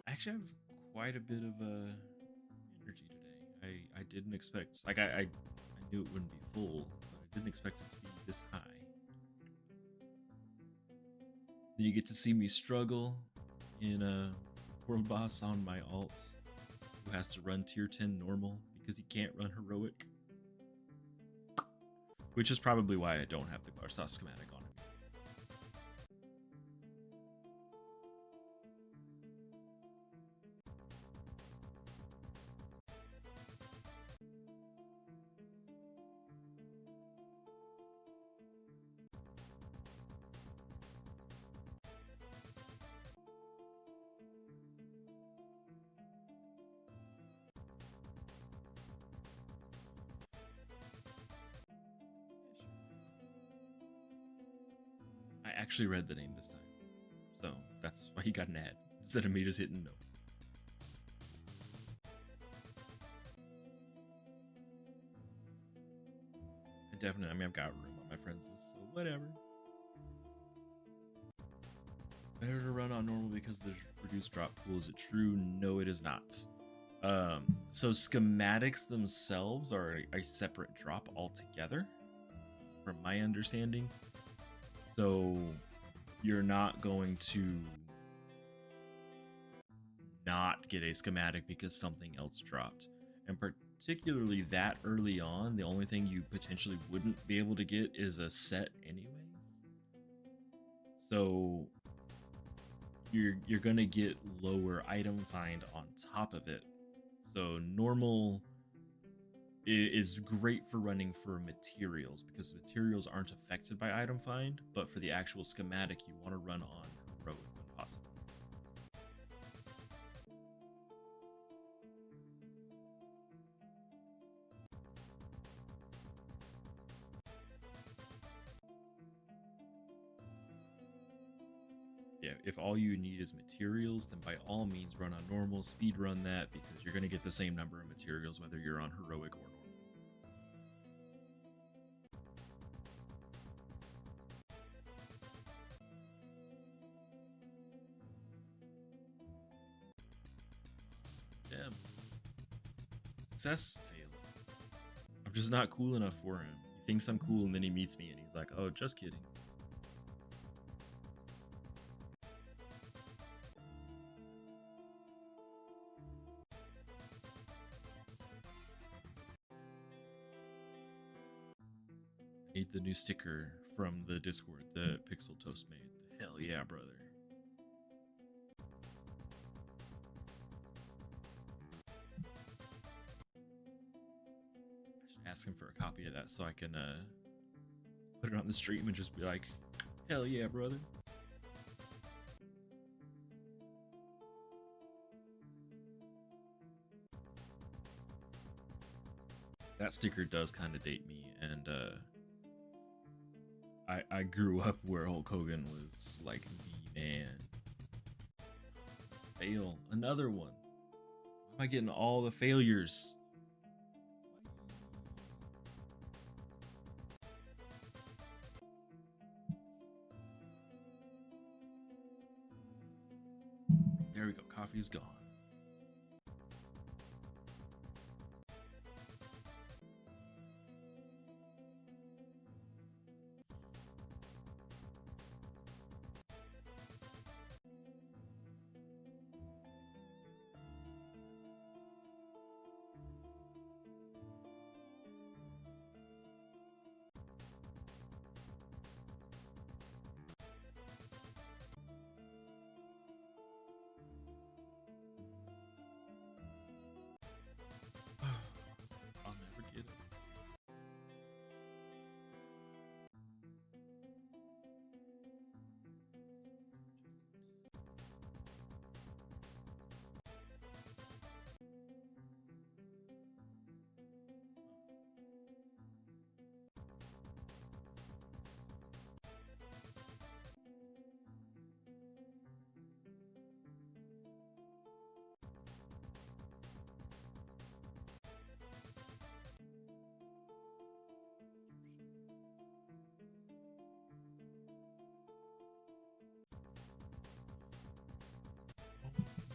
I actually have quite a bit of energy today. I didn't expect, like, I knew it wouldn't be full, but I didn't expect it to be this high. Then you get to see me struggle in a world boss on my alt, who has to run tier 10 normal because he can't run heroic, which is probably why I don't have the Garsos schematic on. I actually read the name this time, so that's why he got an ad instead of me just hitting no. And definitely, I mean, I've got room on my friends list, so whatever. Better to run on normal because the reduced drop pool. Is it true? No, it is not. So schematics themselves are a separate drop altogether, from my understanding. So you're not going to not get a schematic because something else dropped. And particularly that early on, the only thing you potentially wouldn't be able to get is a set anyways. So you're gonna get lower item find on top of it. So normal is great for running for materials because materials aren't affected by item find, but for the actual schematic, you want to run on heroic when possible. Yeah, if all you need is materials, then by all means run on normal, speed run that because you're going to get the same number of materials whether you're on heroic or normal. Damn. Success failed. I'm just not cool enough for him. He thinks I'm cool and then he meets me and he's like, oh, just kidding. Made the new sticker from the Discord that Pixel Toast made. Hell yeah, brother. I should ask him for a copy of that so I can put it on the stream and just be like, hell yeah, brother. That sticker does kind of date me, and I grew up where Hulk Hogan was like the man. Fail. Another one. Why am I getting all the failures? There we go. Coffee's gone. I'll never get it.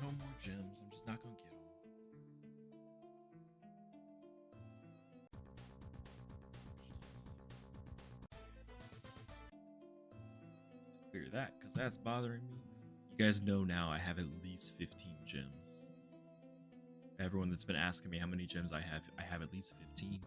No more gems. I'm just not gonna get them. Let's clear that because that's bothering me. You guys know now I have at least 15 gems. Everyone that's been asking me how many gems I have at least 15.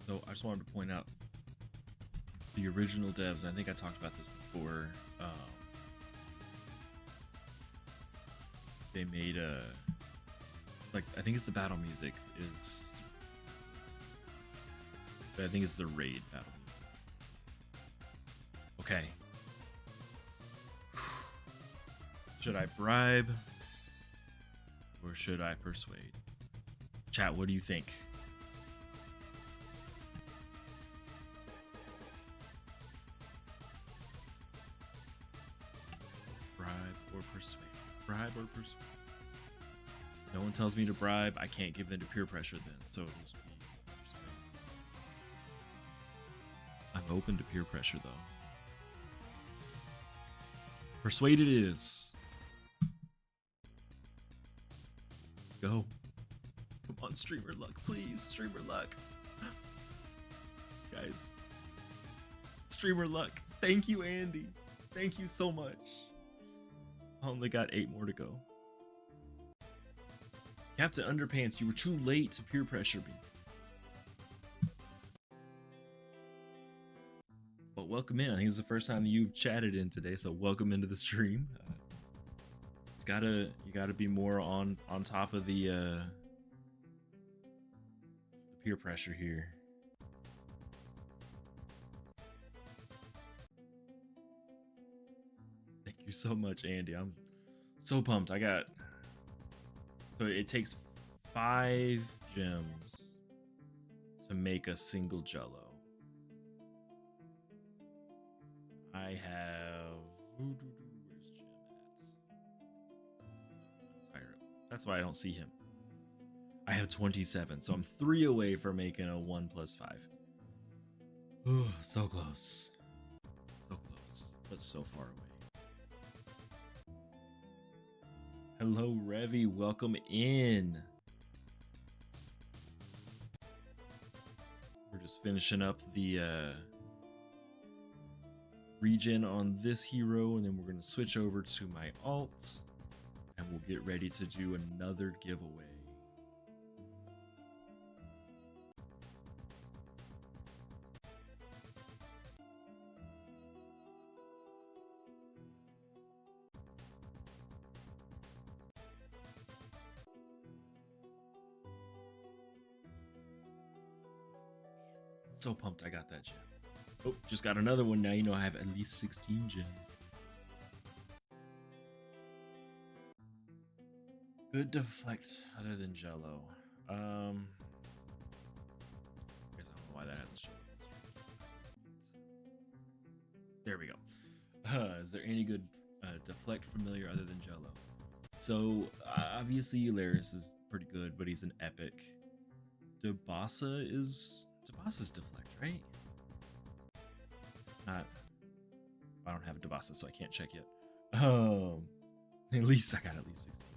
So I just wanted to point out the original devs. I think I talked about this before. They made a I think it's the battle music is. I think it's the raid battle music. Okay. Should I bribe or should I persuade? Chat, what do you think? Bribe or persuade? Bribe or persuade? No one tells me to bribe. I can't give in to peer pressure then, so it'll just be persuade. I'm open to peer pressure though. Persuade it is. Go. Come on, streamer luck, please. Streamer luck. Guys. Streamer luck. Thank you, Andy. Thank you so much. I only got 8 more to go. Captain Underpants, you were too late to peer pressure me. But welcome in. I think it's the first time you've chatted in today, so welcome into the stream. You gotta be more on top of the peer pressure here. Thank you so much, Andy. I'm so pumped. So it takes 5 gems to make a single Jello. I have where's Jim at? Higher up. That's why I don't see him. I have 27, so I'm 3 away from making a 1 + 5. Ooh, so close. So close, but so far away. Hello, Revy. Welcome in. We're just finishing up the regen on this hero, and then we're going to switch over to my alt, and we'll get ready to do another giveaway. So pumped I got that gem. Oh, just got another one. Now you know I have at least 16 gems. Good deflect other than Jello. I guess I don't know why that hasn't shown up. There we go. Is there any good deflect familiar other than Jello? So obviously Laris is pretty good, but he's an epic. Debasa's deflect, right? I don't have a Debasa, so I can't check yet. At least I got at least 16.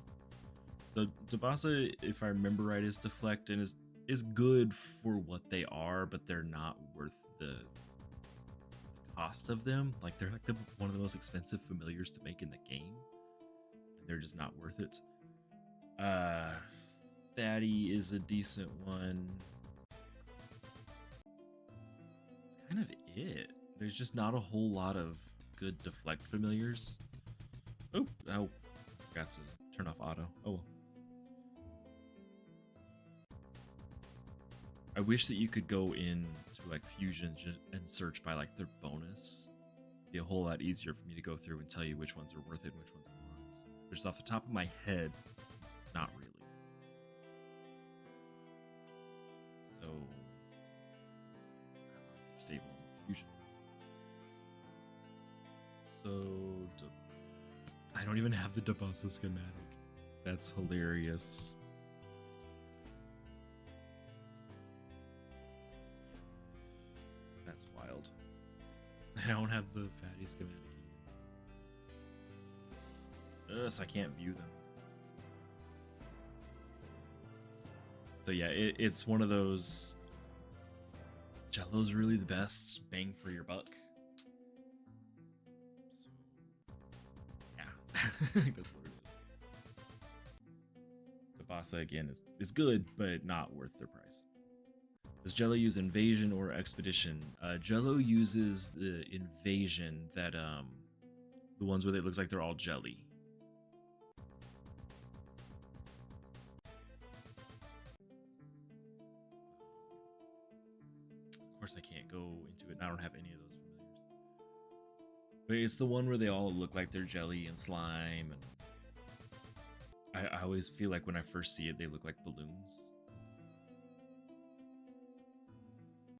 So Debasa, if I remember right, is deflect and is good for what they are, but they're not worth the cost of them. Like they're like one of the most expensive familiars to make in the game, and they're just not worth it. Fatty is a decent one. That's kind of it. There's just not a whole lot of good deflect familiars. Oh, I forgot to turn off auto. Oh well. I wish that you could go into like fusion and search by like their bonus. It'd be a whole lot easier for me to go through and tell you which ones are worth it and which ones aren't. Just off the top of my head, not really. So stable fusion. So I don't even have the Debasa schematic. That's hilarious. That's wild. I don't have the fatty schematic either. So I can't view them. So yeah, it's one of those. Jello's really the best bang for your buck. So yeah, I think that's what it is. Debasa again is good, but not worth their price. Does Jello use invasion or expedition? Jello uses the invasion that the ones where it looks like they're all jelly. Of course I can't go into it and I don't have any of those familiars. But it's the one where they all look like they're jelly and slime, and I always feel like when I first see it they look like balloons.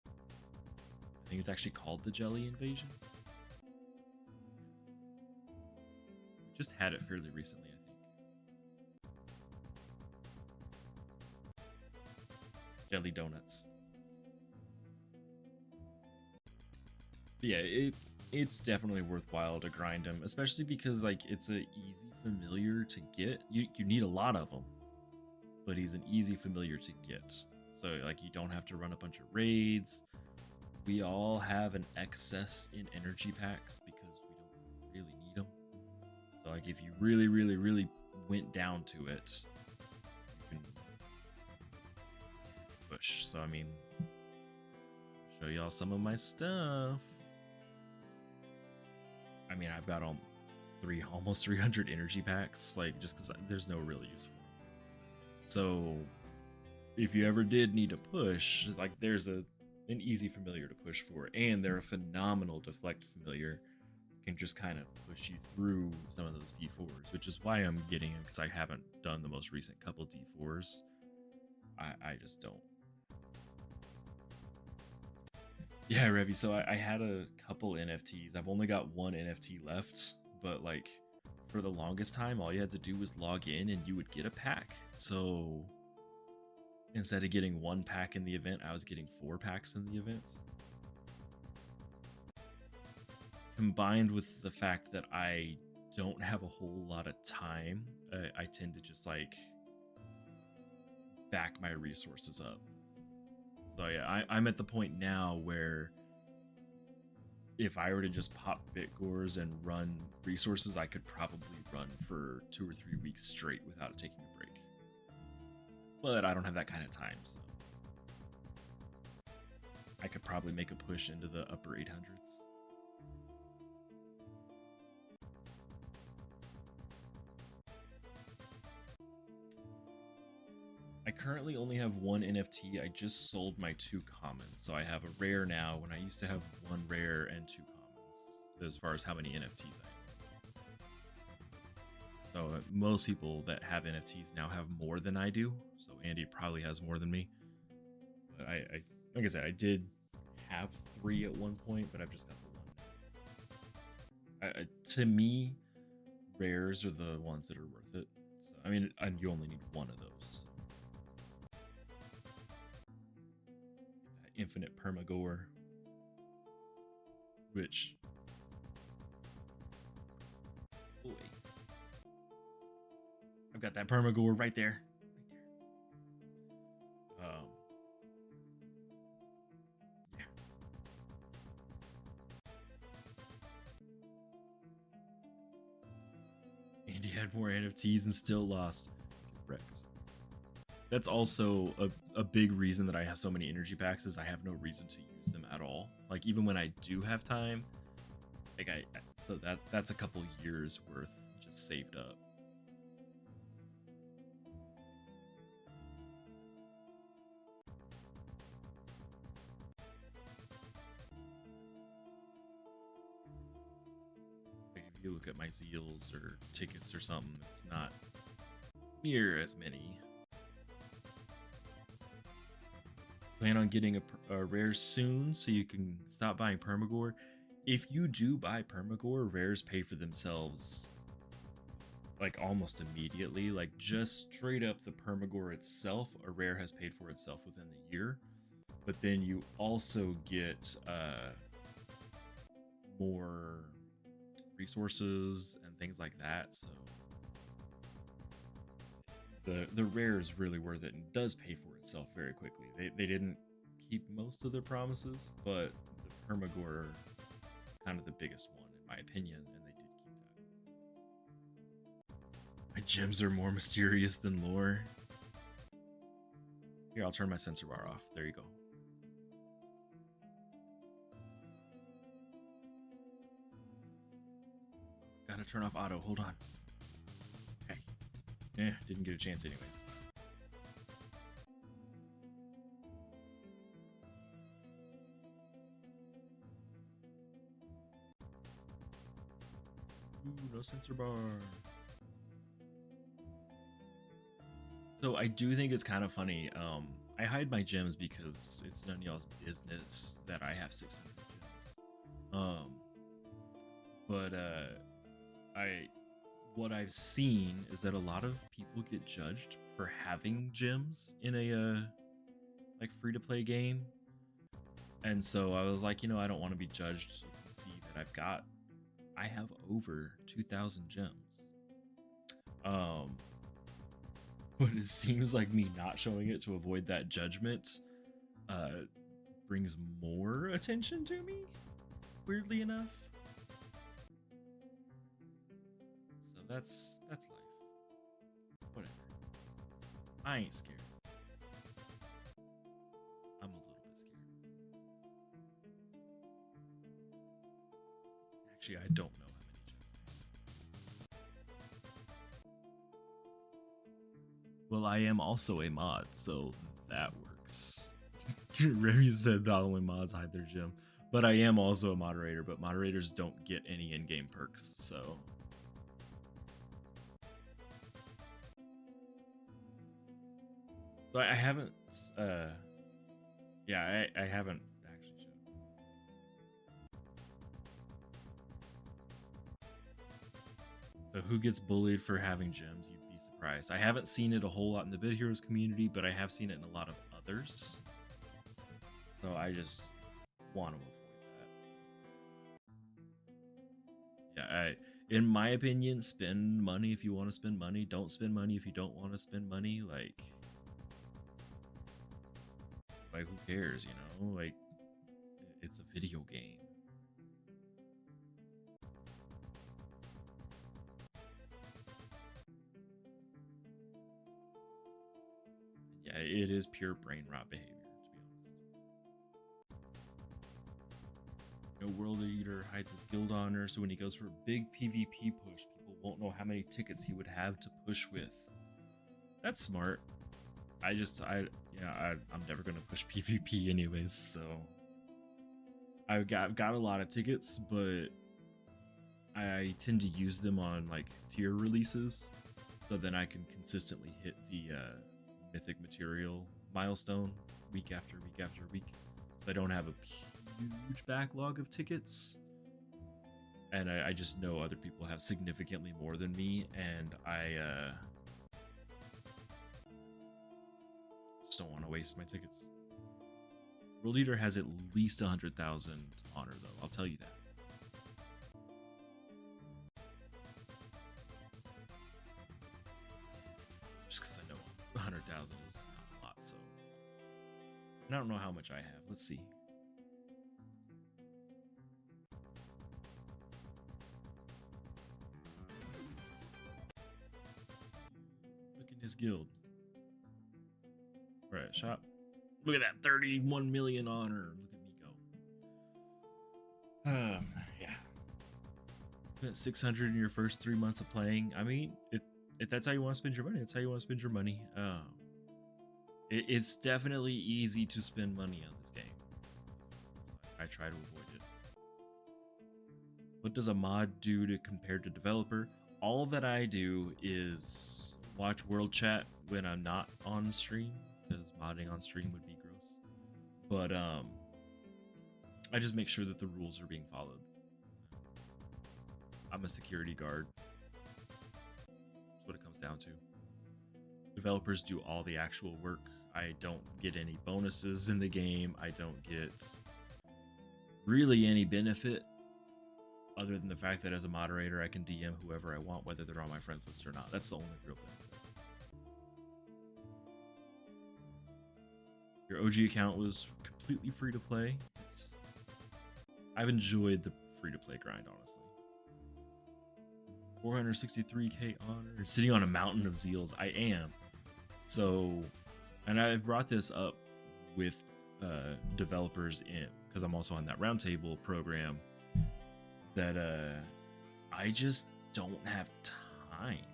I think it's actually called the Jelly Invasion. Just had it fairly recently, I think. Jelly donuts. But yeah, it's definitely worthwhile to grind them, especially because like it's a easy familiar to get. You need a lot of them, but he's an easy familiar to get. So like you don't have to run a bunch of raids. We all have an excess in energy packs because we don't really need them. So like if you really went down to it, you can push. So I mean, show y'all some of my stuff. I mean, I've got almost 300 energy packs, like just because there's no real use for them. So if you ever did need to push, like there's an easy familiar to push for, and they're a phenomenal deflect familiar. Can just kind of push you through some of those D4s, which is why I'm getting them, because I haven't done the most recent couple D4s. I just don't. Yeah, Revy, so I had a couple NFTs. I've only got one NFT left, but like for the longest time, all you had to do was log in and you would get a pack. So instead of getting one pack in the event, I was getting 4 packs in the event. Combined with the fact that I don't have a whole lot of time, I tend to just like back my resources up. So yeah, I'm at the point now where if I were to just pop Bitgores and run resources, I could probably run for 2 or 3 weeks straight without taking a break. But I don't have that kind of time, so I could probably make a push into the upper 800s. I currently only have one NFT. I just sold my 2 commons, so I have a rare now when I used to have 1 rare and 2 commons as far as how many NFTs I own. So most people that have NFTs now have more than I do, so Andy probably has more than me. But I like I said, I did have 3 at one point, but I've just got the 1 now. To me, rares are the ones that are worth it. So I mean, and you only need 1 of those. So. Infinite Permagore, which boy, I've got that Permagore right there. Yeah. Andy had more NFTs and still lost. Correct. That's also a big reason that I have so many energy packs, is I have no reason to use them at all. Like even when I do have time, like so that's a couple years worth just saved up. Like if you look at my Zeals or tickets or something, it's not near as many. Plan on getting a rare soon so you can stop buying Permagore. If you do buy Permagore, rares pay for themselves like almost immediately. Like just straight up the Permagore itself, a rare has paid for itself within the year. But then you also get more resources and things like that. So the rare is really worth it and does pay for itself very quickly. They didn't keep most of their promises, but the Permagore is kind of the biggest one in my opinion, and they did keep that. My gems are more mysterious than lore. Here, I'll turn my sensor bar off. There you go. Gotta turn off auto. Hold on. Okay. Yeah, didn't get a chance anyways. Ooh, no sensor bar. So I do think it's kind of funny. I hide my gems because it's none of y'all's business that I have 600 gems. But what I've seen is that a lot of people get judged for having gems in a like free-to-play game. And so I was like, I don't want to be judged. You see that I have over 2,000 gems. But it seems like me not showing it to avoid that judgment brings more attention to me, weirdly enough. So that's life. Whatever. I ain't scared. Actually, I don't know how many gems. Well, I am also a mod, so that works. Remy said the only mods hide their gem. But I am also a moderator, but moderators don't get any in-game perks, so... So I haven't, yeah, I haven't actually shown. So who gets bullied for having gems? You'd be surprised. I haven't seen it a whole lot in the Bit Heroes community, but I have seen it in a lot of others. So I just want to avoid that. Yeah, in my opinion, spend money if you want to spend money. Don't spend money if you don't want to spend money. Like who cares, you know? Like, it's a video game. Yeah, it is pure brain rot behavior, to be honest. No World Eater hides his guild honor, so when he goes for a big PvP push, people won't know how many tickets he would have to push with. That's smart. I'm never gonna push PvP anyways, so I've got a lot of tickets, but I tend to use them on like tier releases, so then I can consistently hit the mythic material milestone week after week after week. So I don't have a huge backlog of tickets, and I just know other people have significantly more than me, and I just don't want to waste my tickets. World Eater has at least 100,000 honor, though. I'll tell you that. Just because I know 100,000 is not a lot, so. And I don't know how much I have. Let's see. Look in his guild. Alright, shop. Look at that, 31 million honor. Look at me go. Yeah. Spent 600 in your first 3 months of playing. I mean, if that's how you want to spend your money, that's how you want to spend your money. It's definitely easy to spend money on this game. So I try to avoid it. What does a mod do to compare to developer? All that I do is watch world chat when I'm not on stream, because modding on stream would be gross. But I just make sure that the rules are being followed. I'm a security guard. That's what it comes down to. Developers do all the actual work. I don't get any bonuses in the game. I don't get really any benefit other than the fact that as a moderator I can DM whoever I want, whether they're on my friends list or not. That's the only real benefit. Your OG account was completely free to play. I've enjoyed the free to play grind, honestly. 463k honor, sitting on a mountain of zeals. I am. So, and I've brought this up with developers in, because I'm also on that roundtable program, that I just don't have time.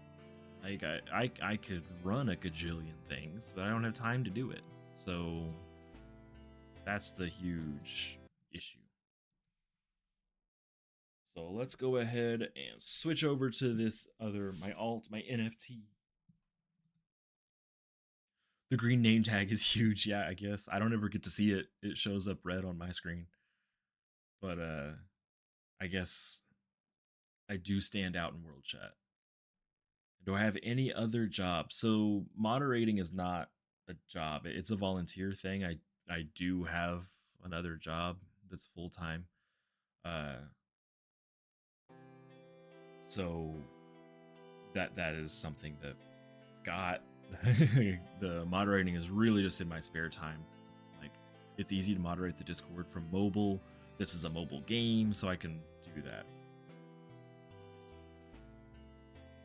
Like I could run a gajillion things, but I don't have time to do it. So that's the huge issue. So let's go ahead and switch over to this other, my alt, my NFT. The green name tag is huge. Yeah, I guess. I don't ever get to see it. It shows up red on my screen. But I guess I do stand out in world chat. Do I have any other job? So moderating is not a job. It's a volunteer thing. I do have another job that's full-time. So that is something that got the moderating is really just in my spare time. Like, it's easy to moderate the Discord from mobile. This is a mobile game, so I can do that.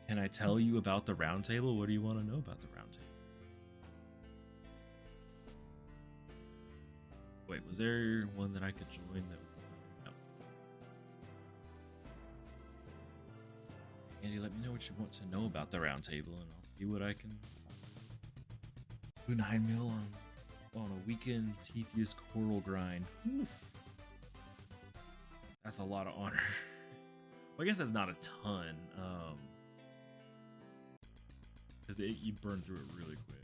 Can I tell you about the roundtable? What do you want to know about the roundtable? Wait, was there one that I could join that? No. Andy, let me know what you want to know about the roundtable, and I'll see what I can do. 9 mil on a weekend Tetheus coral grind. Oof. That's a lot of honor. Well, I guess that's not a ton, because you burn through it really quick.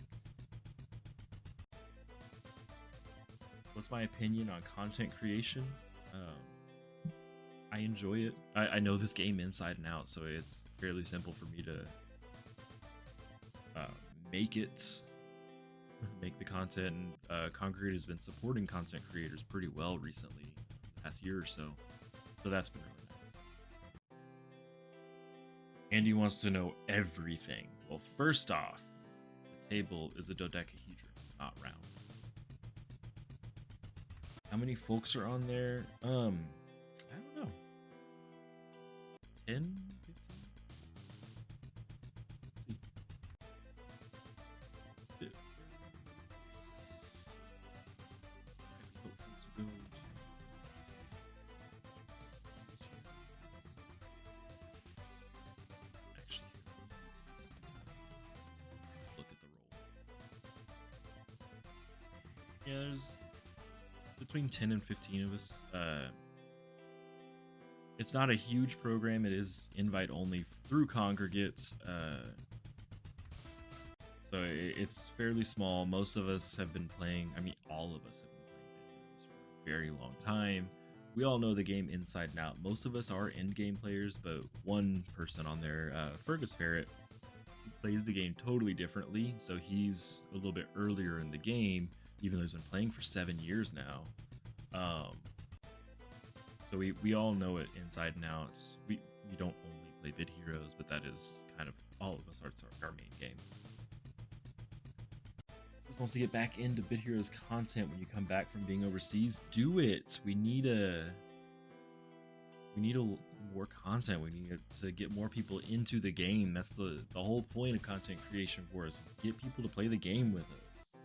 What's my opinion on content creation? I enjoy it. I know this game inside and out, so it's fairly simple for me to make the content. And Concrete has been supporting content creators pretty well recently, the past year or so. So that's been really nice. Andy wants to know everything. Well, first off, the table is a dodecahedron. It's not round. How many folks are on there? I don't know. 10? 15? Let's see. Look at the roll. Yeah, there's between 10 and 15 of us. It's not a huge program. It is invite only through congregates. So it's fairly small. Most of us have been playing, I mean, all of us have been playing videos for a very long time. We all know the game inside and out. Most of us are end game players, but one person on there, Fergus Ferret, he plays the game totally differently. So he's a little bit earlier in the game, even though he's been playing for 7 years now. So we all know it inside and out. We don't only play Bit Heroes, but that is kind of all of us. Our main game. Just wants to get back into Bit Heroes content when you come back from being overseas. Do it. We need more content. We need to get more people into the game. That's the whole point of content creation for us, is to get people to play the game with us.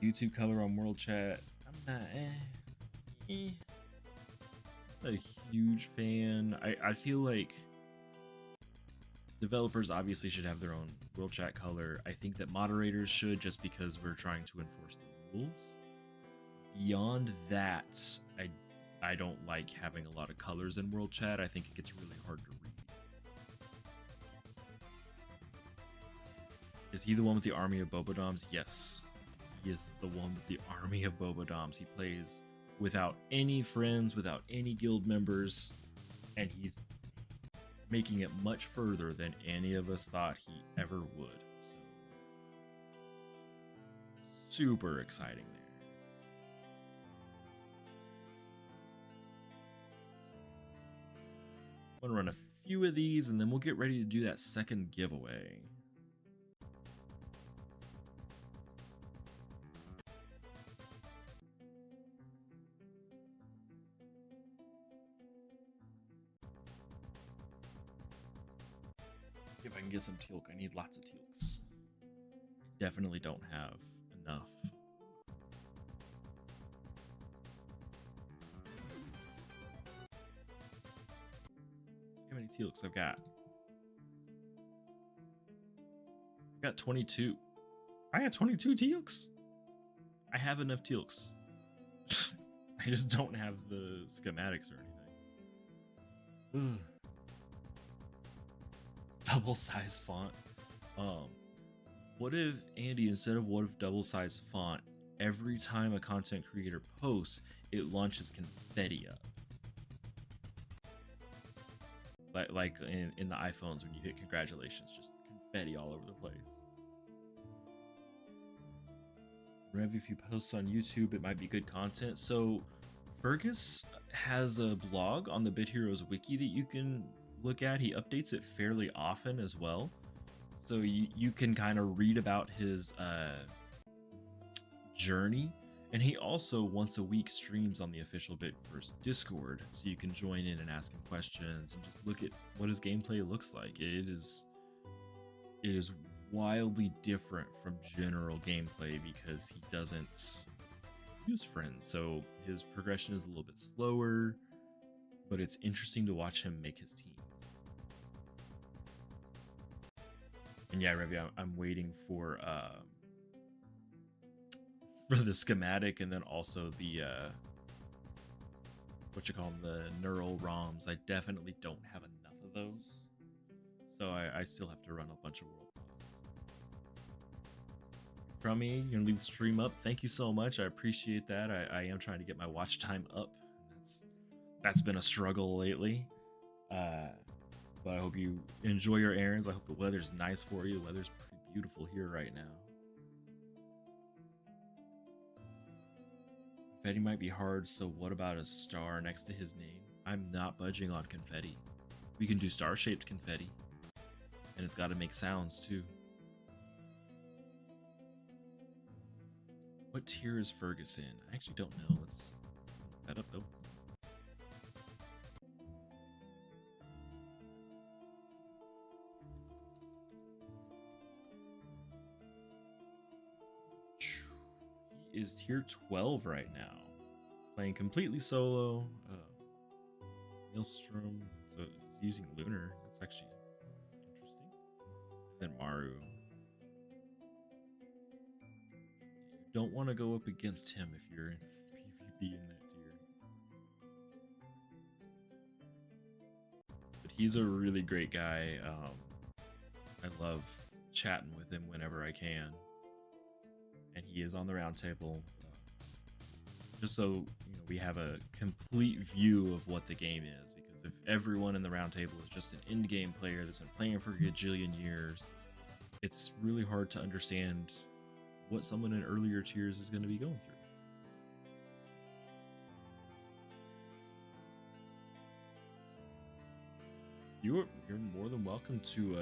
YouTube color on World Chat. I'm not a huge fan. I feel like developers obviously should have their own World Chat color. I think that moderators should, just because we're trying to enforce the rules. Beyond that, I don't like having a lot of colors in World Chat. I think it gets really hard to read. Is he the one with the army of Bobodoms? Yes. He is the one with the army of Bobodoms. He plays without any friends, without any guild members, and he's making it much further than any of us thought he ever would. So, super exciting there. I'm gonna run a few of these, and then we'll get ready to do that second giveaway. See if I can get some teal'c. I need lots of teal'cs. Definitely don't have enough. See how many teal'cs I've got. I've got 22. I got 22 teal'cs. I have enough teal'cs. I just don't have the schematics or anything. Ugh. Double size font. What if, Andy, instead of what if double size font, every time a content creator posts, it launches confetti up? Like in the iPhones when you hit congratulations, just confetti all over the place. Rev, if you post on YouTube, it might be good content. So Fergus has a blog on the Bit Heroes wiki that you can look at. He updates it fairly often as well, so you can kind of read about his journey. And he also once a week streams on the official Bitverse Discord, so you can join in and ask him questions and just look at what his gameplay looks like. It is wildly different from general gameplay because he doesn't use friends, so his progression is a little bit slower. but it's interesting to watch him make his teams. And yeah, Revi, I'm waiting for the schematic, and then also the what you call them, the neural ROMs. I definitely don't have enough of those, so I still have to run a bunch of world mods. Crummy, you're gonna leave the stream up. Thank you so much. I appreciate that. I am trying to get my watch time up. That's been a struggle lately. But I hope you enjoy your errands. I hope the weather's nice for you. The weather's pretty beautiful here right now. Confetti might be hard, so what about a star next to his name? I'm not budging on confetti. We can do star-shaped confetti. And it's got to make sounds, too. What tier is Ferguson? I actually don't know. Let's look that up, though. Is tier 12 right now, playing completely solo. Maelstrom, so he's using Lunar. That's actually interesting. And then Maru. You don't want to go up against him if you're in PvP in that tier. But he's a really great guy. I love chatting with him whenever I can. And he is on the roundtable, just so we have a complete view of what the game is. Because if everyone in the roundtable is just an in-game player that's been playing for a gajillion years, it's really hard to understand what someone in earlier tiers is going to be going through. You're more than welcome to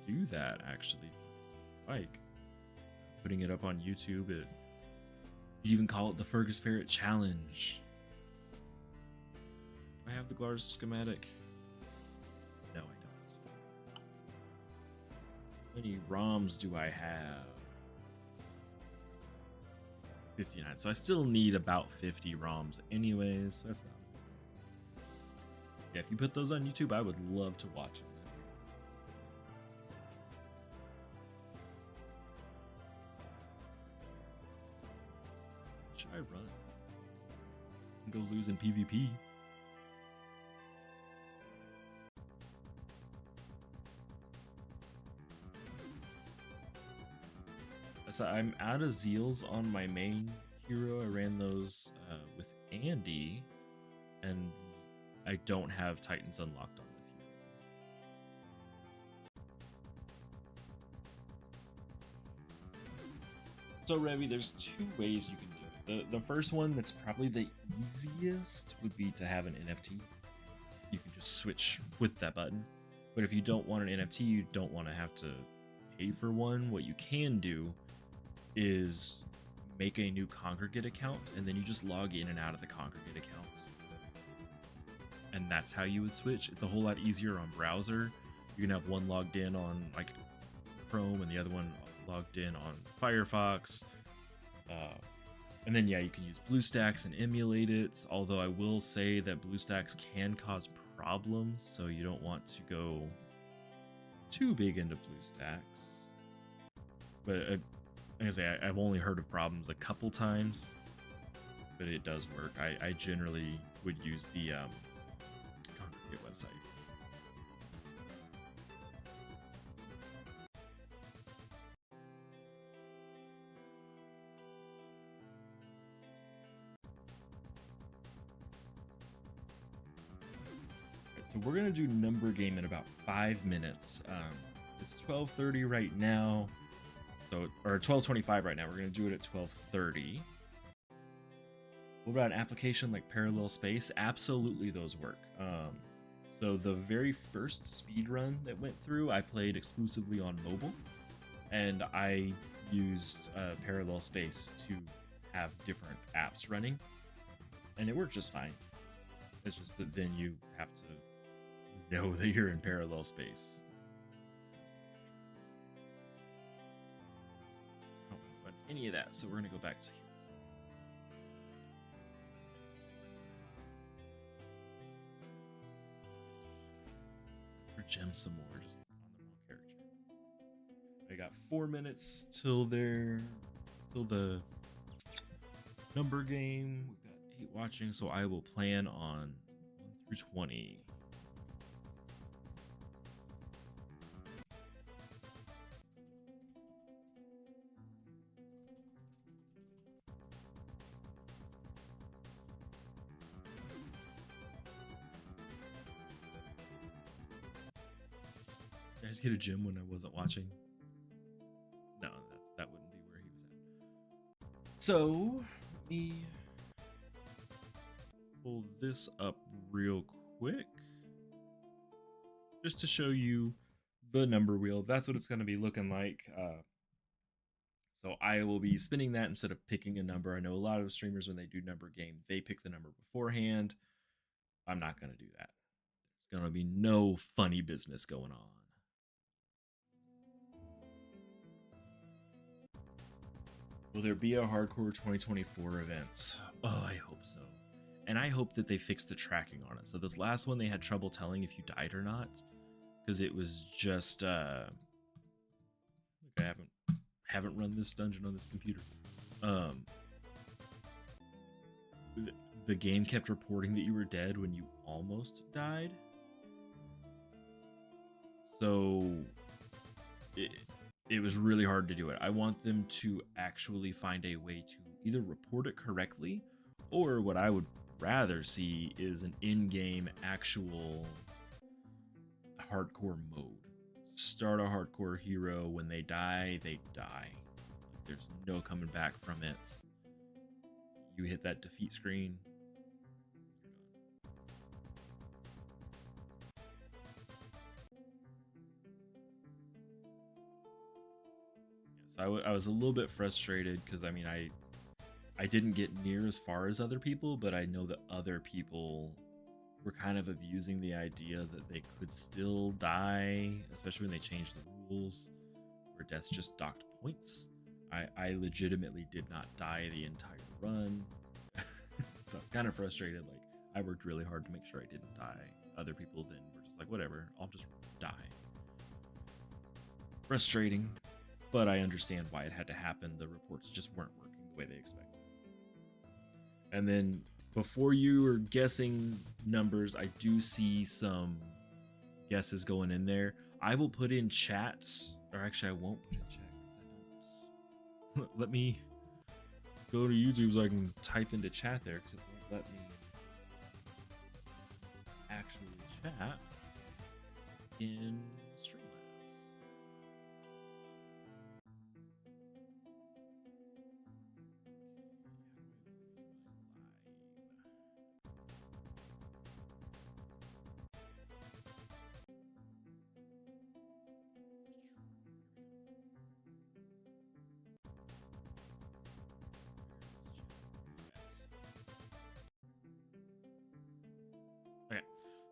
do that, actually. Like, putting it up on YouTube. You even call it the Fergus Ferret Challenge. I have the Glars schematic. No, I don't. How many ROMs do I have? 59. So I still need about 50 ROMs anyways. That's not. Yeah, if you put those on YouTube, I would love to watch them. I run and go lose in PvP. So I'm out of Zeals on my main hero. I ran those with Andy, and I don't have Titans unlocked on this hero. So Revi, there's two ways you can do it. The first one, that's probably the easiest, would be to have an NFT. You can just switch with that button. But if you don't want an NFT, you don't want to have to pay for one, what you can do is make a new Congregate account, and then you just log in and out of the Congregate account. And that's how you would switch. It's a whole lot easier on browser. You can have one logged in on like Chrome and the other one logged in on Firefox. And then, yeah, you can use BlueStacks and emulate it, although I will say that BlueStacks can cause problems, so you don't want to go too big into BlueStacks. But like I say, I've only heard of problems a couple times, but it does work. I generally would use the Congregate website. So we're gonna do number game in about 5 minutes. It's 12:30 right now, or 12:25 right now. We're gonna do it at 12:30. What about an application like Parallel Space? Absolutely, those work. So the very first speed run that went through, I played exclusively on mobile, and I used Parallel Space to have different apps running, and it worked just fine. It's just that then you have to know that you're in Parallel Space. I don't want any of that, so we're gonna go back to here. for gems some more, just on the wrong character. I got 4 minutes till the number game. We've got 8 watching, so I will plan on 1 through 20. Did I just get a gym when I wasn't watching? No, that wouldn't be where he was at. So, let me pull this up real quick just to show you the number wheel. That's what it's going to be looking like. So I will be spinning that instead of picking a number. I know a lot of streamers, when they do number game, they pick the number beforehand. I'm not going to do that. There's going to be no funny business going on. Will there be a hardcore 2024 event? Oh, I hope so. And I hope that they fix the tracking on it. So this last one, they had trouble telling if you died or not, because it was just I haven't run this dungeon on this computer. The game kept reporting that you were dead when you almost died. So it was really hard to do it. I want them to actually find a way to either report it correctly, or what I would rather see is an in-game actual hardcore mode. Start a hardcore hero. When they die, they die. There's no coming back from it. You hit that defeat screen, I was a little bit frustrated because I mean I didn't get near as far as other people, but I know that other people were kind of abusing the idea that they could still die, especially when they changed the rules where deaths just docked points. I legitimately did not die the entire run. So I was kind of frustrated. Like, I worked really hard to make sure I didn't die. Other people then were just like, whatever, I'll just die. Frustrating. But I understand why it had to happen. The reports just weren't working the way they expected. And then before you were guessing numbers, I do see some guesses going in there. I will put in chat, or actually I won't put in chat because I don't. Let me go to YouTube so I can type into chat there, because it won't let me actually chat in Streamlabs.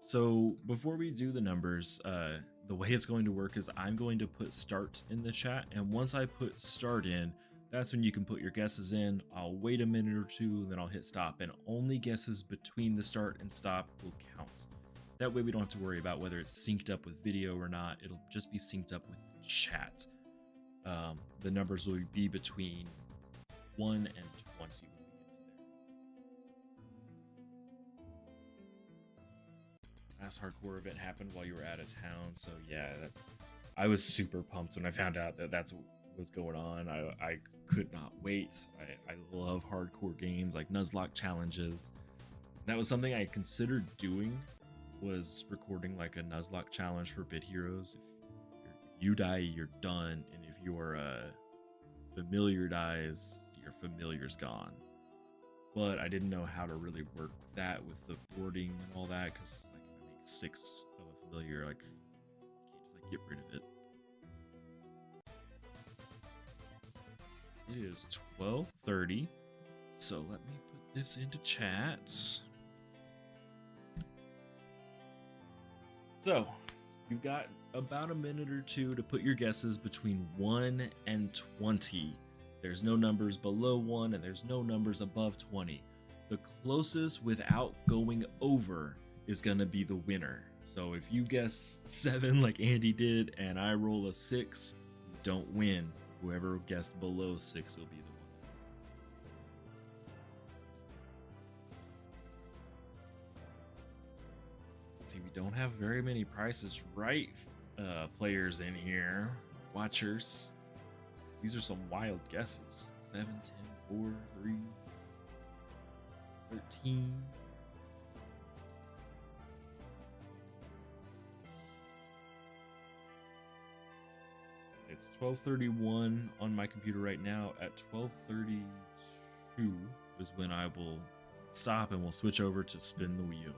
So before we do the numbers, the way it's going to work is I'm going to put start in the chat, and once I put start in, that's when you can put your guesses in. I'll wait a minute or two, then I'll hit stop, and only guesses between the start and stop will count. That way we don't have to worry about whether it's synced up with video or not. It'll just be synced up with chat. The numbers will be between 1 and 20. Last hardcore event happened while you were out of town, so yeah, I was super pumped when I found out that that's what was going on. I could not wait. I love hardcore games like Nuzlocke challenges. That was something I considered doing, was recording like a Nuzlocke challenge for Bit Heroes. If you die, you're done, and if your familiar dies, your familiar's gone. But I didn't know how to really work that with the boarding and all that, because like, 6 of a familiar, like, you can't just like get rid of it. It is 12:30, so let me put this into chat. So you've got about a minute or two to put your guesses between 1 and 20. There's no numbers below 1 and there's no numbers above 20. The closest without going over is going to be the winner. So if you guess 7 like Andy did and I roll a 6, you don't win. Whoever guessed below 6 will be the one. Let's see, we don't have very many Prices Right players in here. Watchers. These are some wild guesses. 7, 10, 4, 3, 13. It's 12:31 on my computer right now. At 12:32 is when I will stop and we'll switch over to spin the wheel.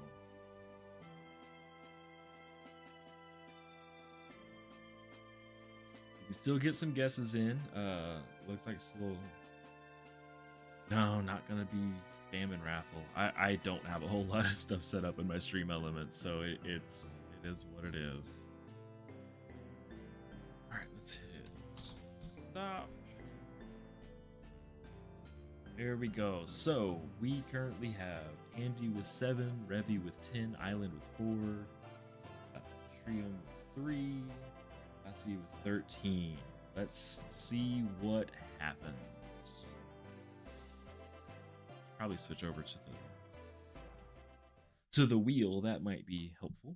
You can still get some guesses in. Looks like still. No, not gonna be spam and raffle. I don't have a whole lot of stuff set up in my stream elements, so it is what it is. All right, let's hit stop. There we go. So we currently have Andy with 7, Revy with 10, Island with 4, Trium with 3, Lassie with 13. Let's see what happens. Probably switch over to the wheel. That might be helpful.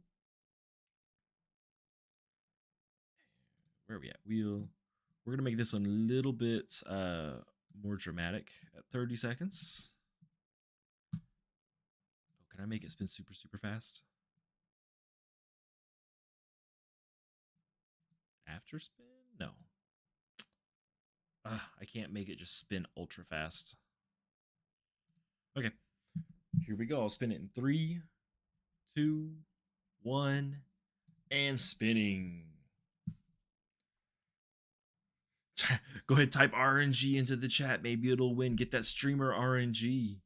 Where are we at? Wheel. We're gonna make this one a little bit more dramatic at 30 seconds. Oh, can I make it spin super fast? After spin? No. I can't make it just spin ultra fast. Okay, here we go. I'll spin it in 3, 2, 1, and spinning. Go ahead, type RNG into the chat. Maybe it'll win. Get that streamer RNG.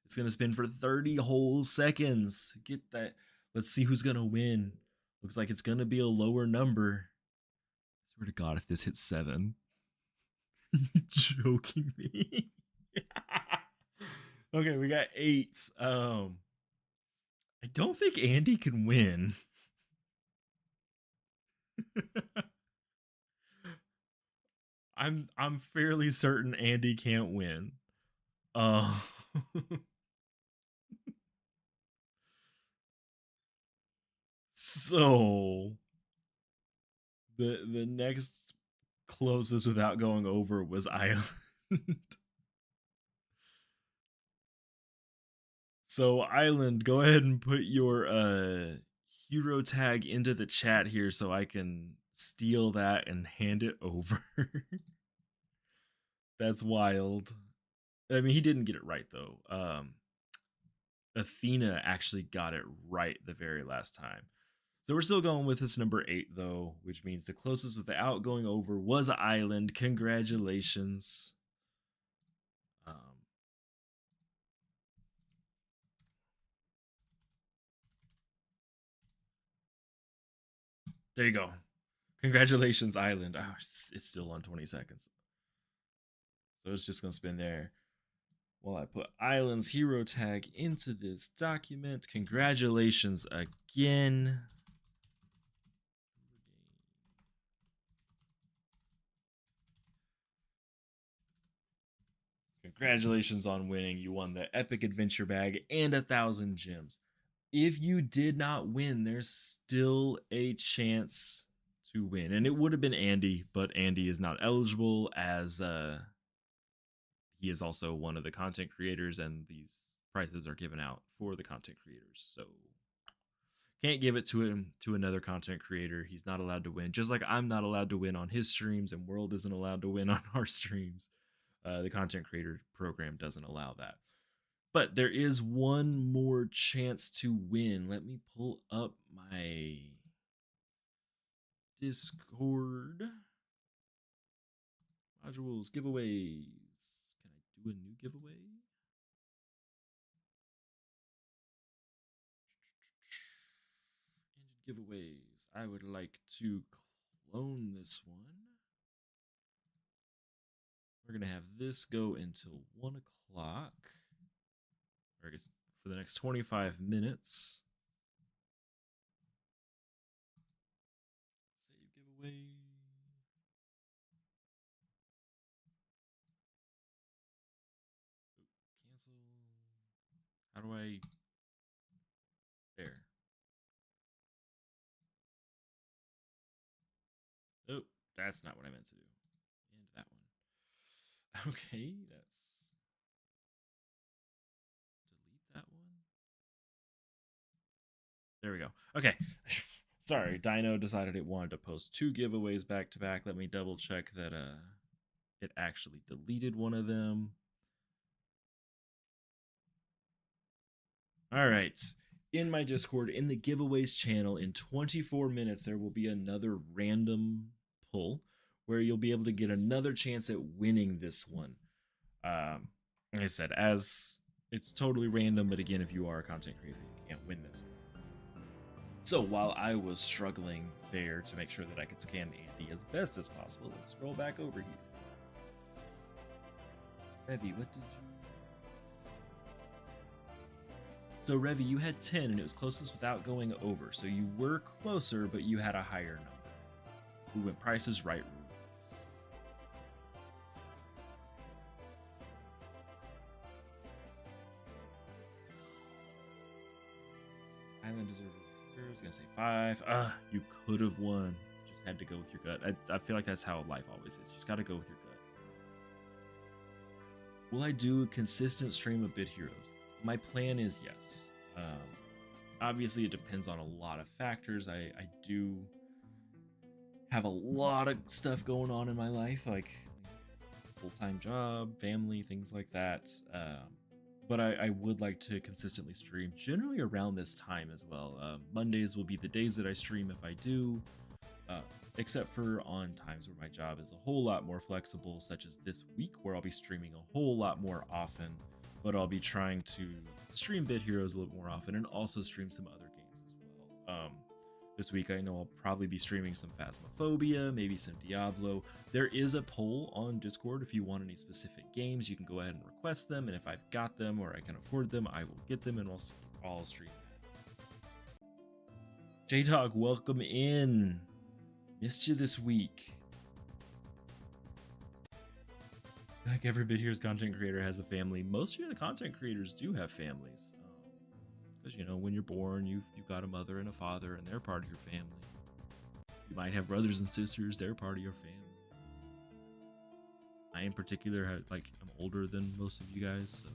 It's gonna spin for 30 whole seconds. Get that. Let's see who's gonna win. Looks like it's gonna be a lower number. I swear to God, if this hits 7. You're joking me. Okay, we got 8. I don't think Andy can win. I'm fairly certain Andy can't win. So the next closest without going over was Island. So Island, go ahead and put your hero tag into the chat here so I can steal that and hand it over. That's wild. I mean, he didn't get it right though. Athena actually got it right the very last time. So we're still going with this number 8 though, which means the closest without going over was Island. Congratulations. There you go. Congratulations, Island. Oh, it's still on 20 seconds. So it's just going to spin there. While I put Island's hero tag into this document. Congratulations again. Congratulations on winning. You won the Epic Adventure Bag and 1,000 gems. If you did not win, there's still a chance to win. And it would have been Andy, but Andy is not eligible as he is also one of the content creators, and these prizes are given out for the content creators. So can't give it to him to another content creator. He's not allowed to win. Just like I'm not allowed to win on his streams, and World isn't allowed to win on our streams. The content creator program doesn't allow that. But there is one more chance to win. Let me pull up my Discord. Modules, giveaways. Can I do a new giveaway? Ended giveaways. I would like to clone this one. We're going to have this go until 1 o'clock. Or I guess for the next 25 minutes. How do I... There. Oh, that's not what I meant to do. And that one. Okay, that's... Delete that one. There we go. Okay. Sorry, Dino decided it wanted to post 2 giveaways back to back. Let me double check that it actually deleted one of them. All right. In my Discord, in the giveaways channel, in 24 minutes, there will be another random pull where you'll be able to get another chance at winning this one. Like I said, as it's totally random, but again, if you are a content creator, you can't win this. So while I was struggling there to make sure that I could scan Andy as best as possible, let's scroll back over here. Revy, what did you... So Revy, you had 10 and it was closest without going over. So you were closer, but you had a higher number. We went Price is Right rules. Island deserve. I was gonna say 5. You could have won. Just had to go with your gut. I feel like that's how life always is. You just gotta go with your gut. Will I do a consistent stream of Bit Heroes? My plan is yes. Obviously, it depends on a lot of factors. I do have a lot of stuff going on in my life, like full-time job, family, things like that. But I would like to consistently stream, generally around this time as well. Mondays will be the days that I stream if I do, except for on times where my job is a whole lot more flexible, such as this week, where I'll be streaming a whole lot more often, but I'll be trying to stream Bit Heroes a little more often and also stream some other games as well. This week I know I'll probably be streaming some Phasmophobia, maybe some Diablo. There is a poll on Discord if you want any specific games. You can go ahead and request them, and if I've got them or I can afford them, I will get them and I'll stream that. J-Dog, welcome in. Missed you this week. Like every Bit Heroes content creator has a family. Most of the content creators do have families. Because, you know, when you're born, you've got a mother and a father, and they're part of your family. You might have brothers and sisters, they're part of your family. I, in particular, I'm older than most of you guys, so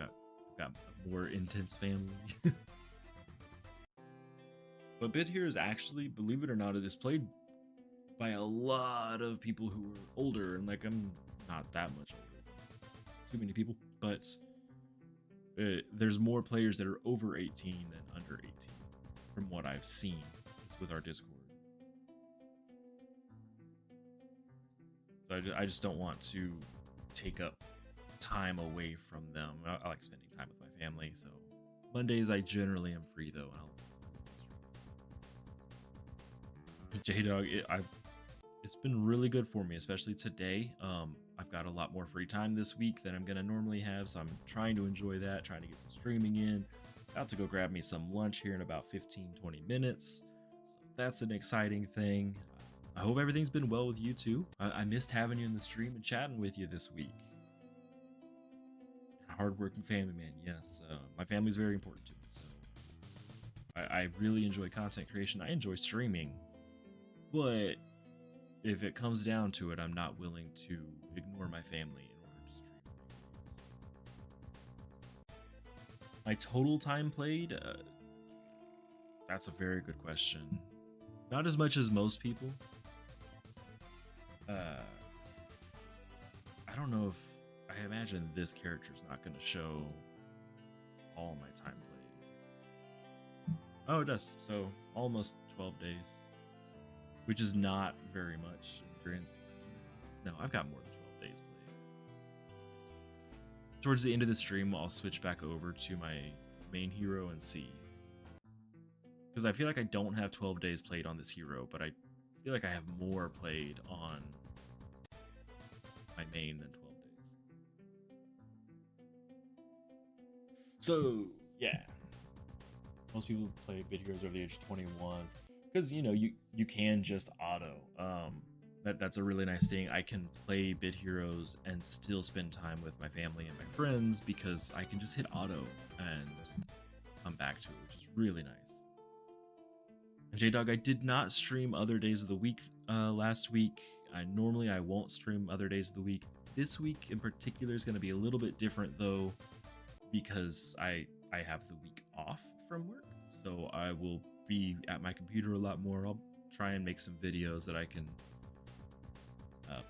I've got a more intense family. But Bit Heroes actually, believe it or not, it is played by a lot of people who are older, and like I'm not that much older. Too many people, but there's more players that are over 18 than under 18 from what I've seen just with our Discord. So I just don't want to take up time away from them. I like spending time with my family, so Mondays I generally am free though. J-Dog, it's been really good for me, especially today. I've got a lot more free time this week than I'm gonna normally have, so I'm trying to enjoy that, trying to get some streaming in. About to go grab me some lunch here in about 15-20 minutes, so that's an exciting thing. I hope everything's been well with you too. I missed having you in the stream and chatting with you this week. Hardworking family man, yes. My family's very important to me, so I really enjoy content creation. I enjoy streaming, but if it comes down to it, I'm not willing to ignore my family in order to stream. My total time played? That's a very good question. Not as much as most people. I don't know if... I imagine this character's not going to show all my time played. Oh, it does. So, almost 12 days. Which is not very much. No, I've got more than 12 days played. Towards the end of the stream, I'll switch back over to my main hero and see. Because I feel like I don't have 12 days played on this hero, but I feel like I have more played on my main than 12 days. So, yeah. Most people play Bit Heroes over the age of 21. Because, you know, you can just auto. that's a really nice thing. I can play Bit Heroes and still spend time with my family and my friends because I can just hit auto and come back to it, which is really nice. And J-Dog, I did not stream other days of the week last week. Normally I won't stream other days of the week. This week in particular is going to be a little bit different though, because I have the week off from work, so I will be at my computer a lot more. I'll try and make some videos that I can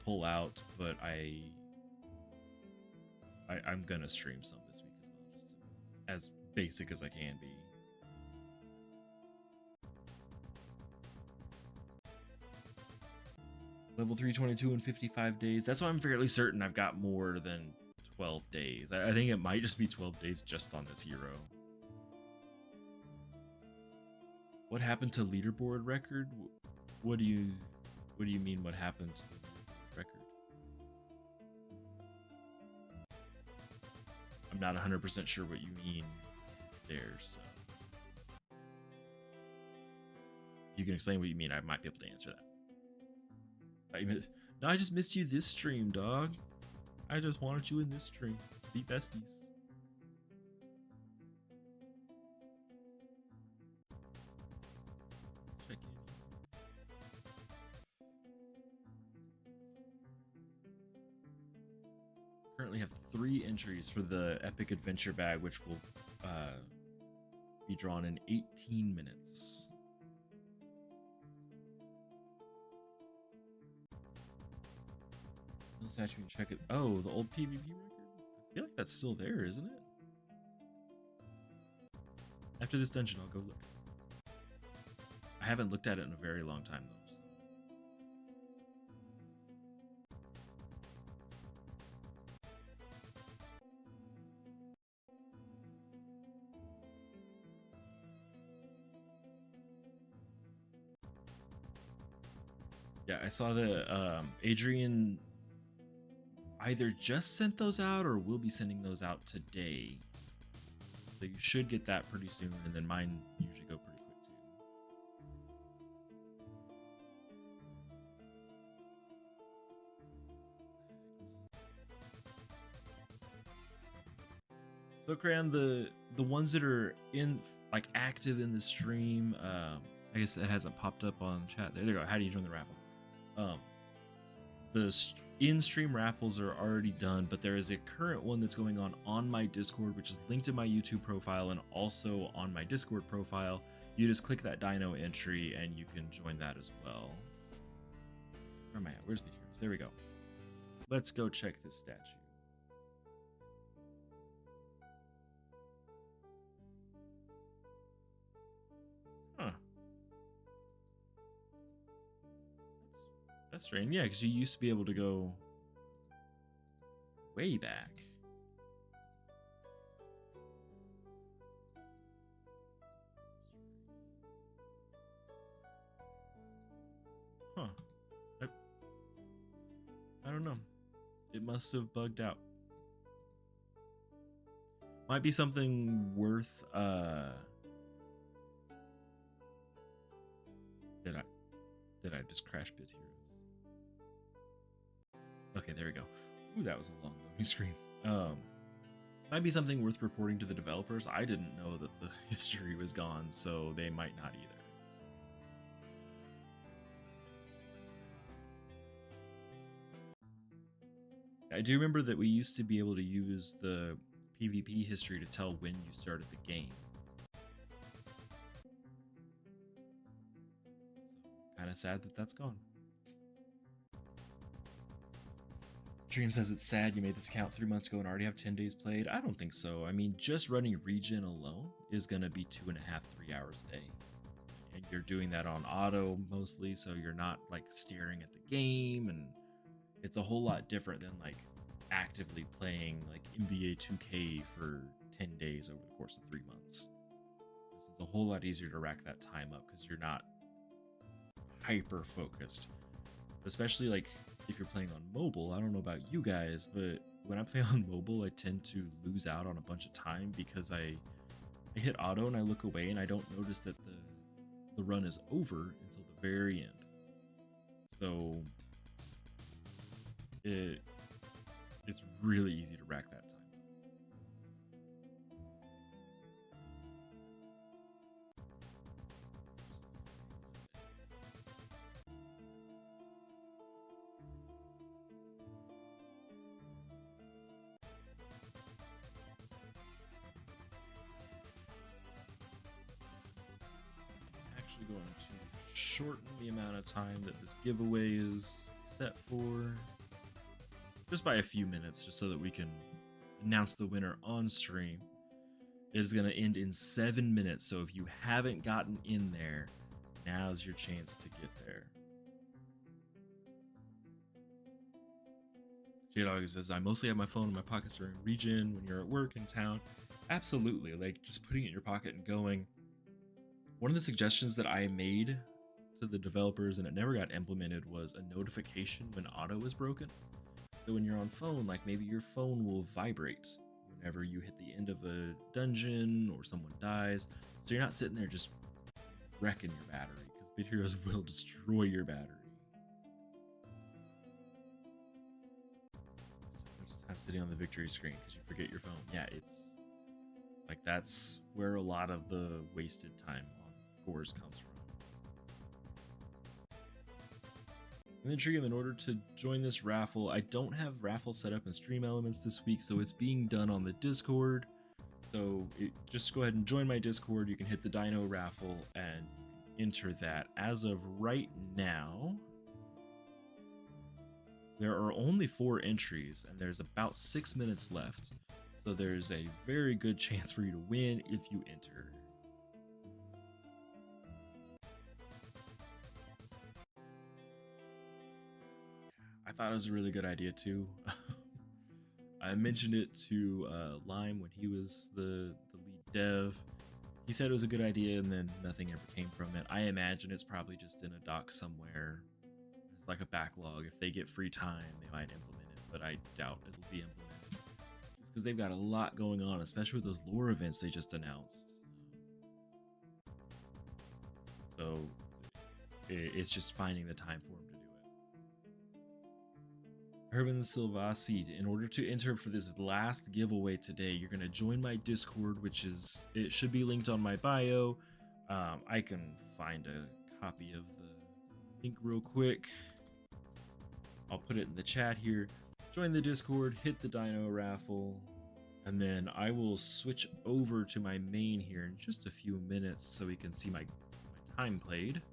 pull out, but I'm gonna stream some this week as well, just as basic as I can be. Level 322 in 55 days. That's why I'm fairly certain I've got more than 12 days. I think it might just be 12 days just on this hero. What happened to leaderboard record? What do you mean what happened to the leaderboard record? I'm not 100% sure what you mean there, so if you can explain what you mean, I might be able to answer that. No, I just missed you this stream, dog. I just wanted you in this stream. Be besties. Let's check in. Currently have 3 entries for the Epic Adventure Bag, which will be drawn in 18 minutes. Actually check it. Oh, the old PvP record? I feel like that's still there, isn't it? After this dungeon, I'll go look. I haven't looked at it in a very long time, though. So. Yeah, I saw that Adrian either just sent those out or will be sending those out today. So you should get that pretty soon, and then mine usually go pretty quick too. So Crayon, the ones that are in like active in the stream, I guess it hasn't popped up on chat. There you go. How do you join the raffle? The in-stream raffles are already done, but there is a current one that's going on my Discord, which is linked in my YouTube profile and also on my Discord profile. You just click that Dino entry and you can join that as well. Where am I at? Where's Bit Heroes? There we go. Let's go check this statue. Huh. That's strange. Yeah, because you used to be able to go way back. Huh. I don't know. It must have bugged out. Might be something worth Did I just crash Bit Heroes? Okay, there we go. Ooh, that was a long loading screen. Might be something worth reporting to the developers. I didn't know that the history was gone, so they might not either. I do remember that we used to be able to use the PvP history to tell when you started the game. Kind of sad that that's gone. Dream says it's sad you made this account 3 months ago and already have 10 days played. I don't think so. I mean, just running Regen alone is going to be 2.5, 3 hours a day. And you're doing that on auto mostly, so you're not like staring at the game, and it's a whole lot different than like actively playing like NBA 2K for 10 days over the course of 3 months. So it's a whole lot easier to rack that time up because you're not hyper focused, especially like if you're playing on mobile. I don't know about you guys, but when I play on mobile, I tend to lose out on a bunch of time because I hit auto and I look away and I don't notice that the run is over until the very end. So it's really easy to rack that time. Actually going to shorten the amount of time that this giveaway is set for, just by a few minutes, just so that we can announce the winner on stream. It is going to end in 7 minutes, so if you haven't gotten in there, now's your chance to get there. J-Dog says, I mostly have my phone in my pockets during Regen when you're at work in town. Absolutely, like just putting it in your pocket and going. One of the suggestions that I made to the developers, and it never got implemented, was a notification when auto is broken. So when you're on phone, like maybe your phone will vibrate whenever you hit the end of a dungeon or someone dies. So you're not sitting there just wrecking your battery, because bit heroes will destroy your battery. So much time sitting on the victory screen because you forget your phone. Yeah, it's like that's where a lot of the wasted time on Gores comes from. And then Trium, in order to join this raffle, I don't have raffle set up in Stream Elements this week, so it's being done on the Discord. So just go ahead and join my Discord. You can hit the Dino raffle and enter that. As of right now, there are only 4 entries, and there's about 6 minutes left. So there's a very good chance for you to win if you enter. I thought it was a really good idea too. I mentioned it to Lime when he was the lead dev. He said it was a good idea, and then nothing ever came from it. I imagine it's probably just in a doc somewhere. It's like a backlog. If they get free time, they might implement it, but I doubt it'll be implemented. Just because they've got a lot going on, especially with those lore events they just announced. So it's just finding the time for them to do it. Herman Silvasi, in order to enter for this last giveaway today, you're going to join my Discord, which is, it should be linked on my bio. I can find a copy of the link real quick. I'll put it in the chat here. Join the Discord, hit the Dino raffle, and then I will switch over to my main here in just a few minutes so we can see my time played.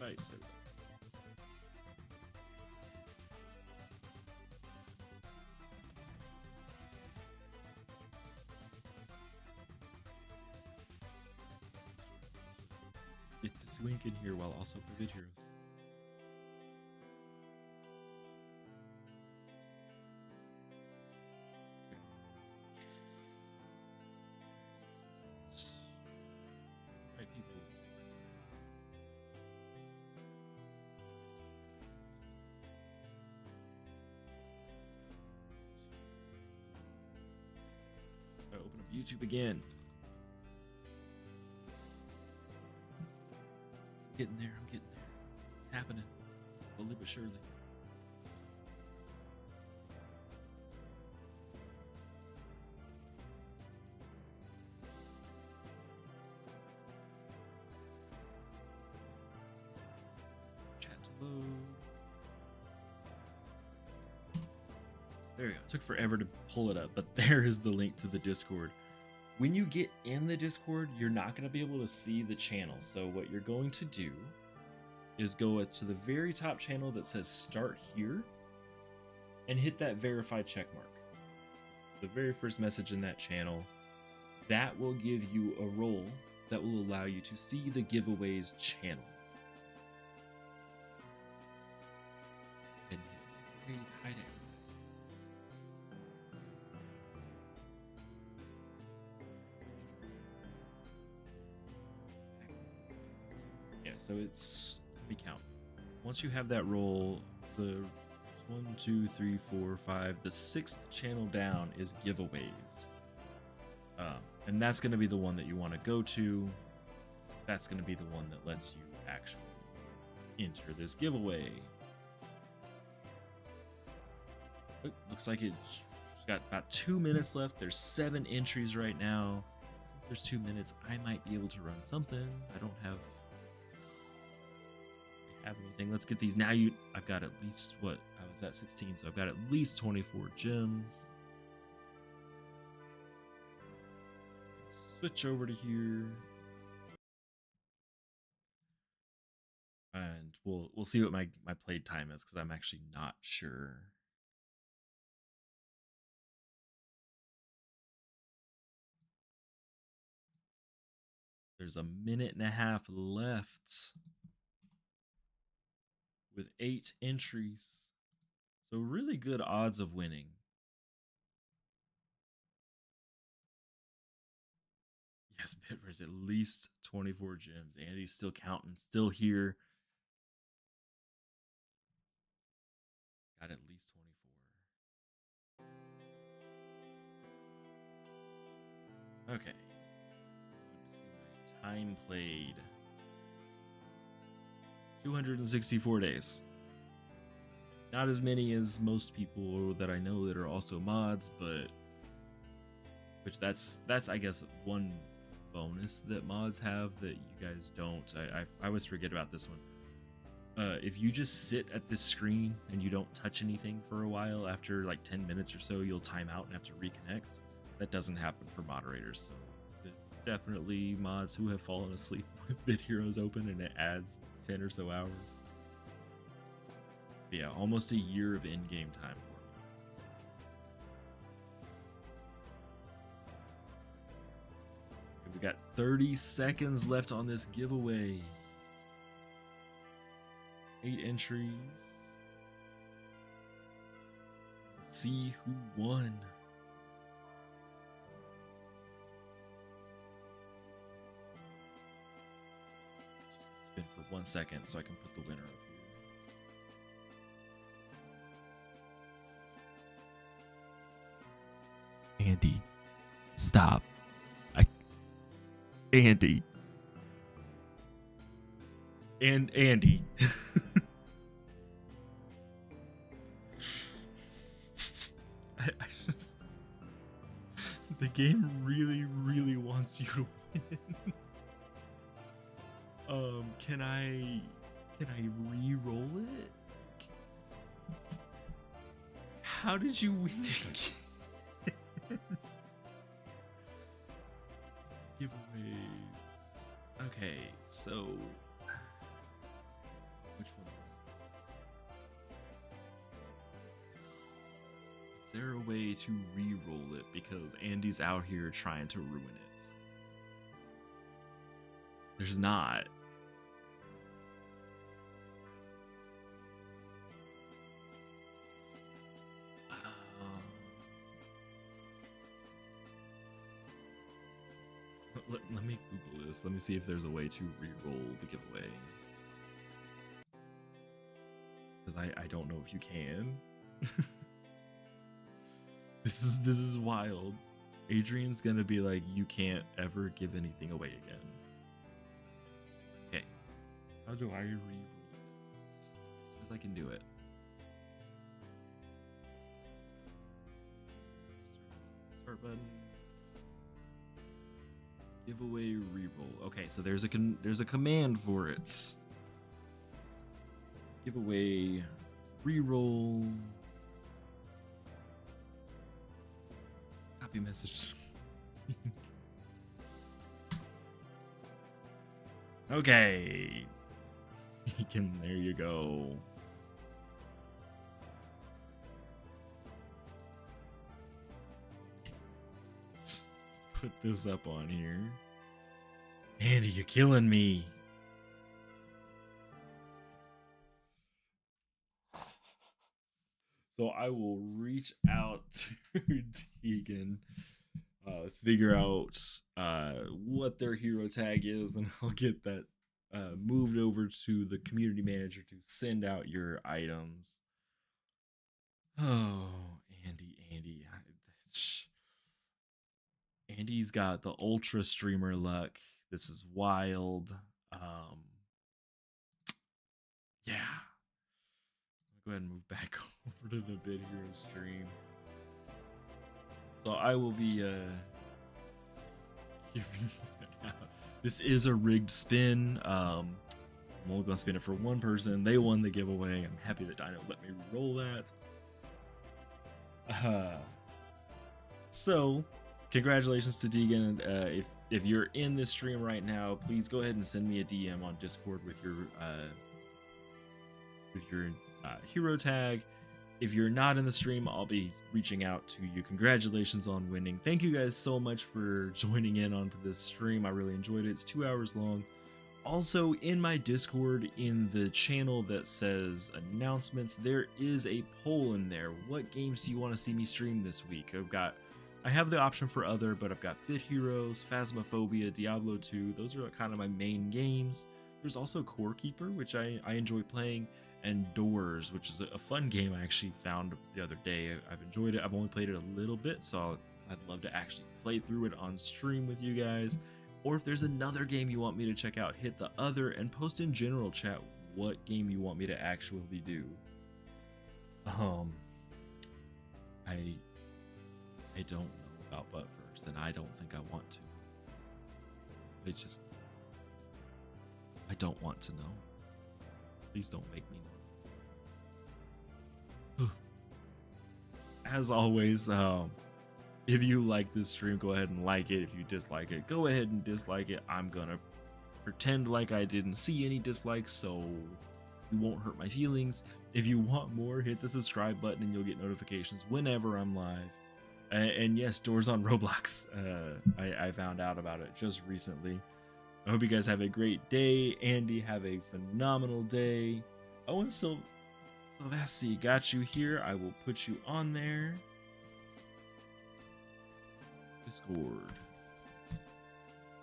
Invites, there we go. Get this link in here while also for vid heroes. Right, people. Open up YouTube again. Getting there, I'm getting there. It's happening. Slowly but surely. Chat to load. There we go. It took forever to pull it up, but there is the link to the Discord. When you get in the Discord, you're not going to be able to see the channel. So what you're going to do is go to the very top channel that says start here and hit that verified check mark. The very first message in that channel, that will give you a role that will allow you to see the giveaways channel. And hi there. so it's, let me count. Once you have that roll, the 1, 2, 3, 4, 5, the 6th channel down is giveaways. And that's going to be the one that you want to go to. That's going to be the one that lets you actually enter this giveaway. Looks like it's got about 2 minutes left. There's 7 entries right now. Since there's 2 minutes, I might be able to run something. I don't have anything. Let's get these. Now I've got at least, what? I was at 16, so I've got at least 24 gems. Switch over to here. And we'll see what my played time is, because I'm actually not sure. There's a minute and a half left with 8 entries. So really good odds of winning. Yes, Bitverse, at least 24 gems. Andy's still counting, still here. Got at least 24. Okay. Time played. 264 days. Not as many as most people that I know that are also mods, but that's I guess one bonus that mods have that you guys don't. I always forget about this one. If you just sit at this screen and you don't touch anything for a while, after like 10 minutes or so, you'll time out and have to reconnect. That doesn't happen for moderators, so there's definitely mods who have fallen asleep with Bit Heroes open and it adds 10 or so hours. But yeah, almost a year of in-game time for me. We got 30 seconds left on this giveaway. 8 entries. Let's see who won. Spin for 1 second so I can put the winner up here. Andy, stop. Andy. And Andy. I just, the game really, really wants you to win. Can I re-roll it? How did you win it? Giveaways. Okay, so which one was this? Is there a way to re-roll it, because Andy's out here trying to ruin it? There's not. Let me Google this. Let me see if there's a way to re-roll the giveaway. Because I don't know if you can. This is wild. Adrian's gonna be like, you can't ever give anything away again. Okay. How do I re-roll this? As I can do it. Start button. Giveaway reroll. Okay, so there's a command for it. Giveaway reroll. Copy message. Okay. There you go. Put this up on here. Andy, you're killing me. So I will reach out to Tegan, figure out what their hero tag is, and I'll get that moved over to the community manager to send out your items. Oh, Andy. Andy's got the ultra streamer luck. This is wild. Yeah. Go ahead and move back over to the Bit Hero stream. So I will be giving that out. This is a rigged spin. I'm only gonna spin it for one person. They won the giveaway. I'm happy that Dino let me roll that. So congratulations to Deegan. If you're in this stream right now, please go ahead and send me a DM on Discord with your hero tag. If you're not in the stream, I'll be reaching out to you. Congratulations on winning. Thank you guys so much for joining in onto this stream. I really enjoyed it. It's 2 hours long. Also, in my Discord, in the channel that says announcements, there is a poll in there. What games do you want to see me stream this week? I have the option for other, but I've got Bit Heroes, Phasmophobia, Diablo 2. Those are kind of my main games. There's also Core Keeper, which I enjoy playing, and Doors, which is a fun game I actually found the other day. I've enjoyed it. I've only played it a little bit, so I'd love to actually play through it on stream with you guys. Or if there's another game you want me to check out, hit the other and post in general chat what game you want me to actually do. I don't know about Butt First, and I don't think I want to. I don't want to know. Please don't make me know. As always, if you like this stream, go ahead and like it. If you dislike it, go ahead and dislike it. I'm gonna pretend like I didn't see any dislikes, so you won't hurt my feelings. If you want more, hit the subscribe button and you'll get notifications whenever I'm live. And yes, Doors on Roblox. I found out about it just recently. I hope you guys have a great day. Andy, have a phenomenal day. Oh, and Sylvester, got you here. I will put you on there. Discord.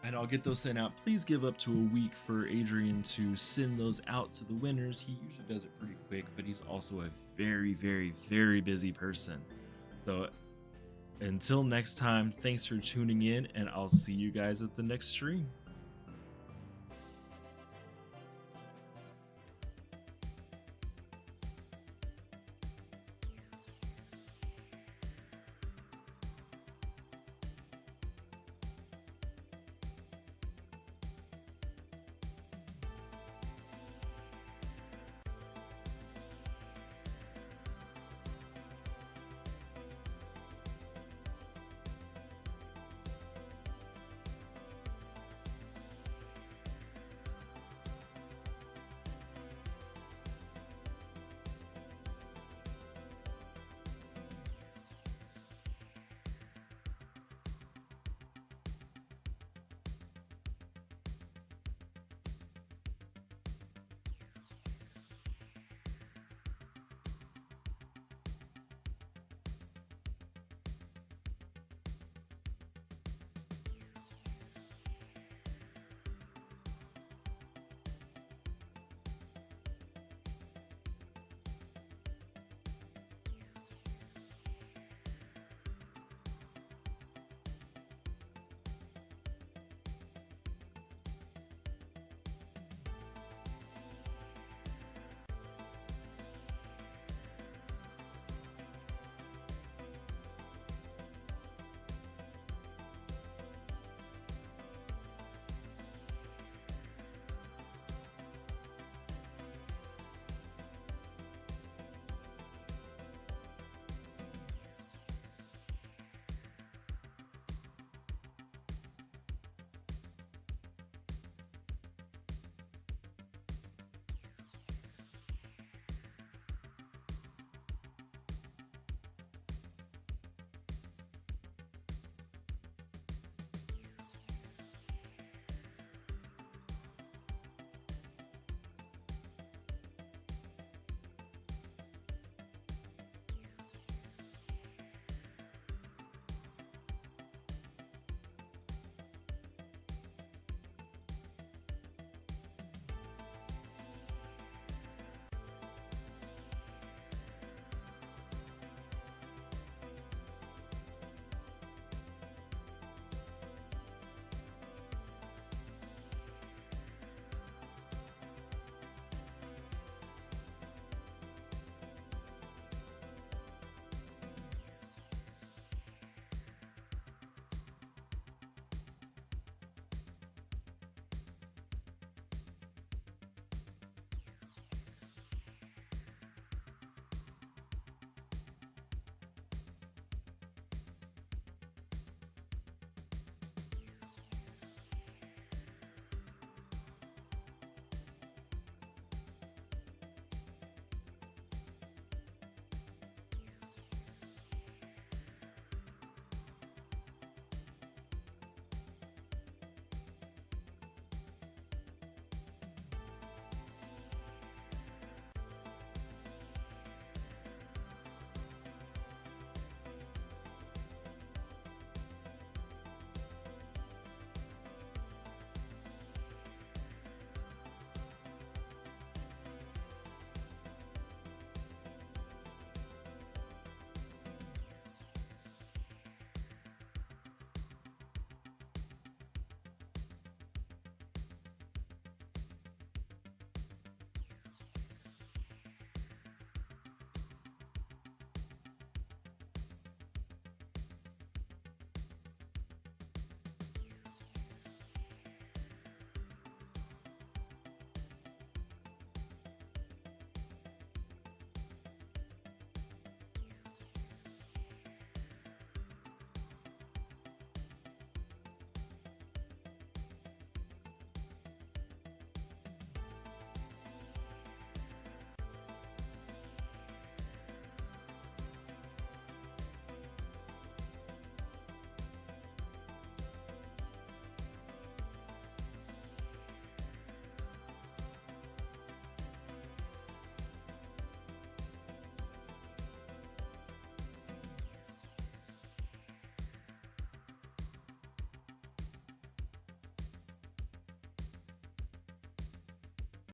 And I'll get those sent out. Please give up to a week for Adrian to send those out to the winners. He usually does it pretty quick, but he's also a very, very, very busy person. So until next time, thanks for tuning in, and I'll see you guys at the next stream.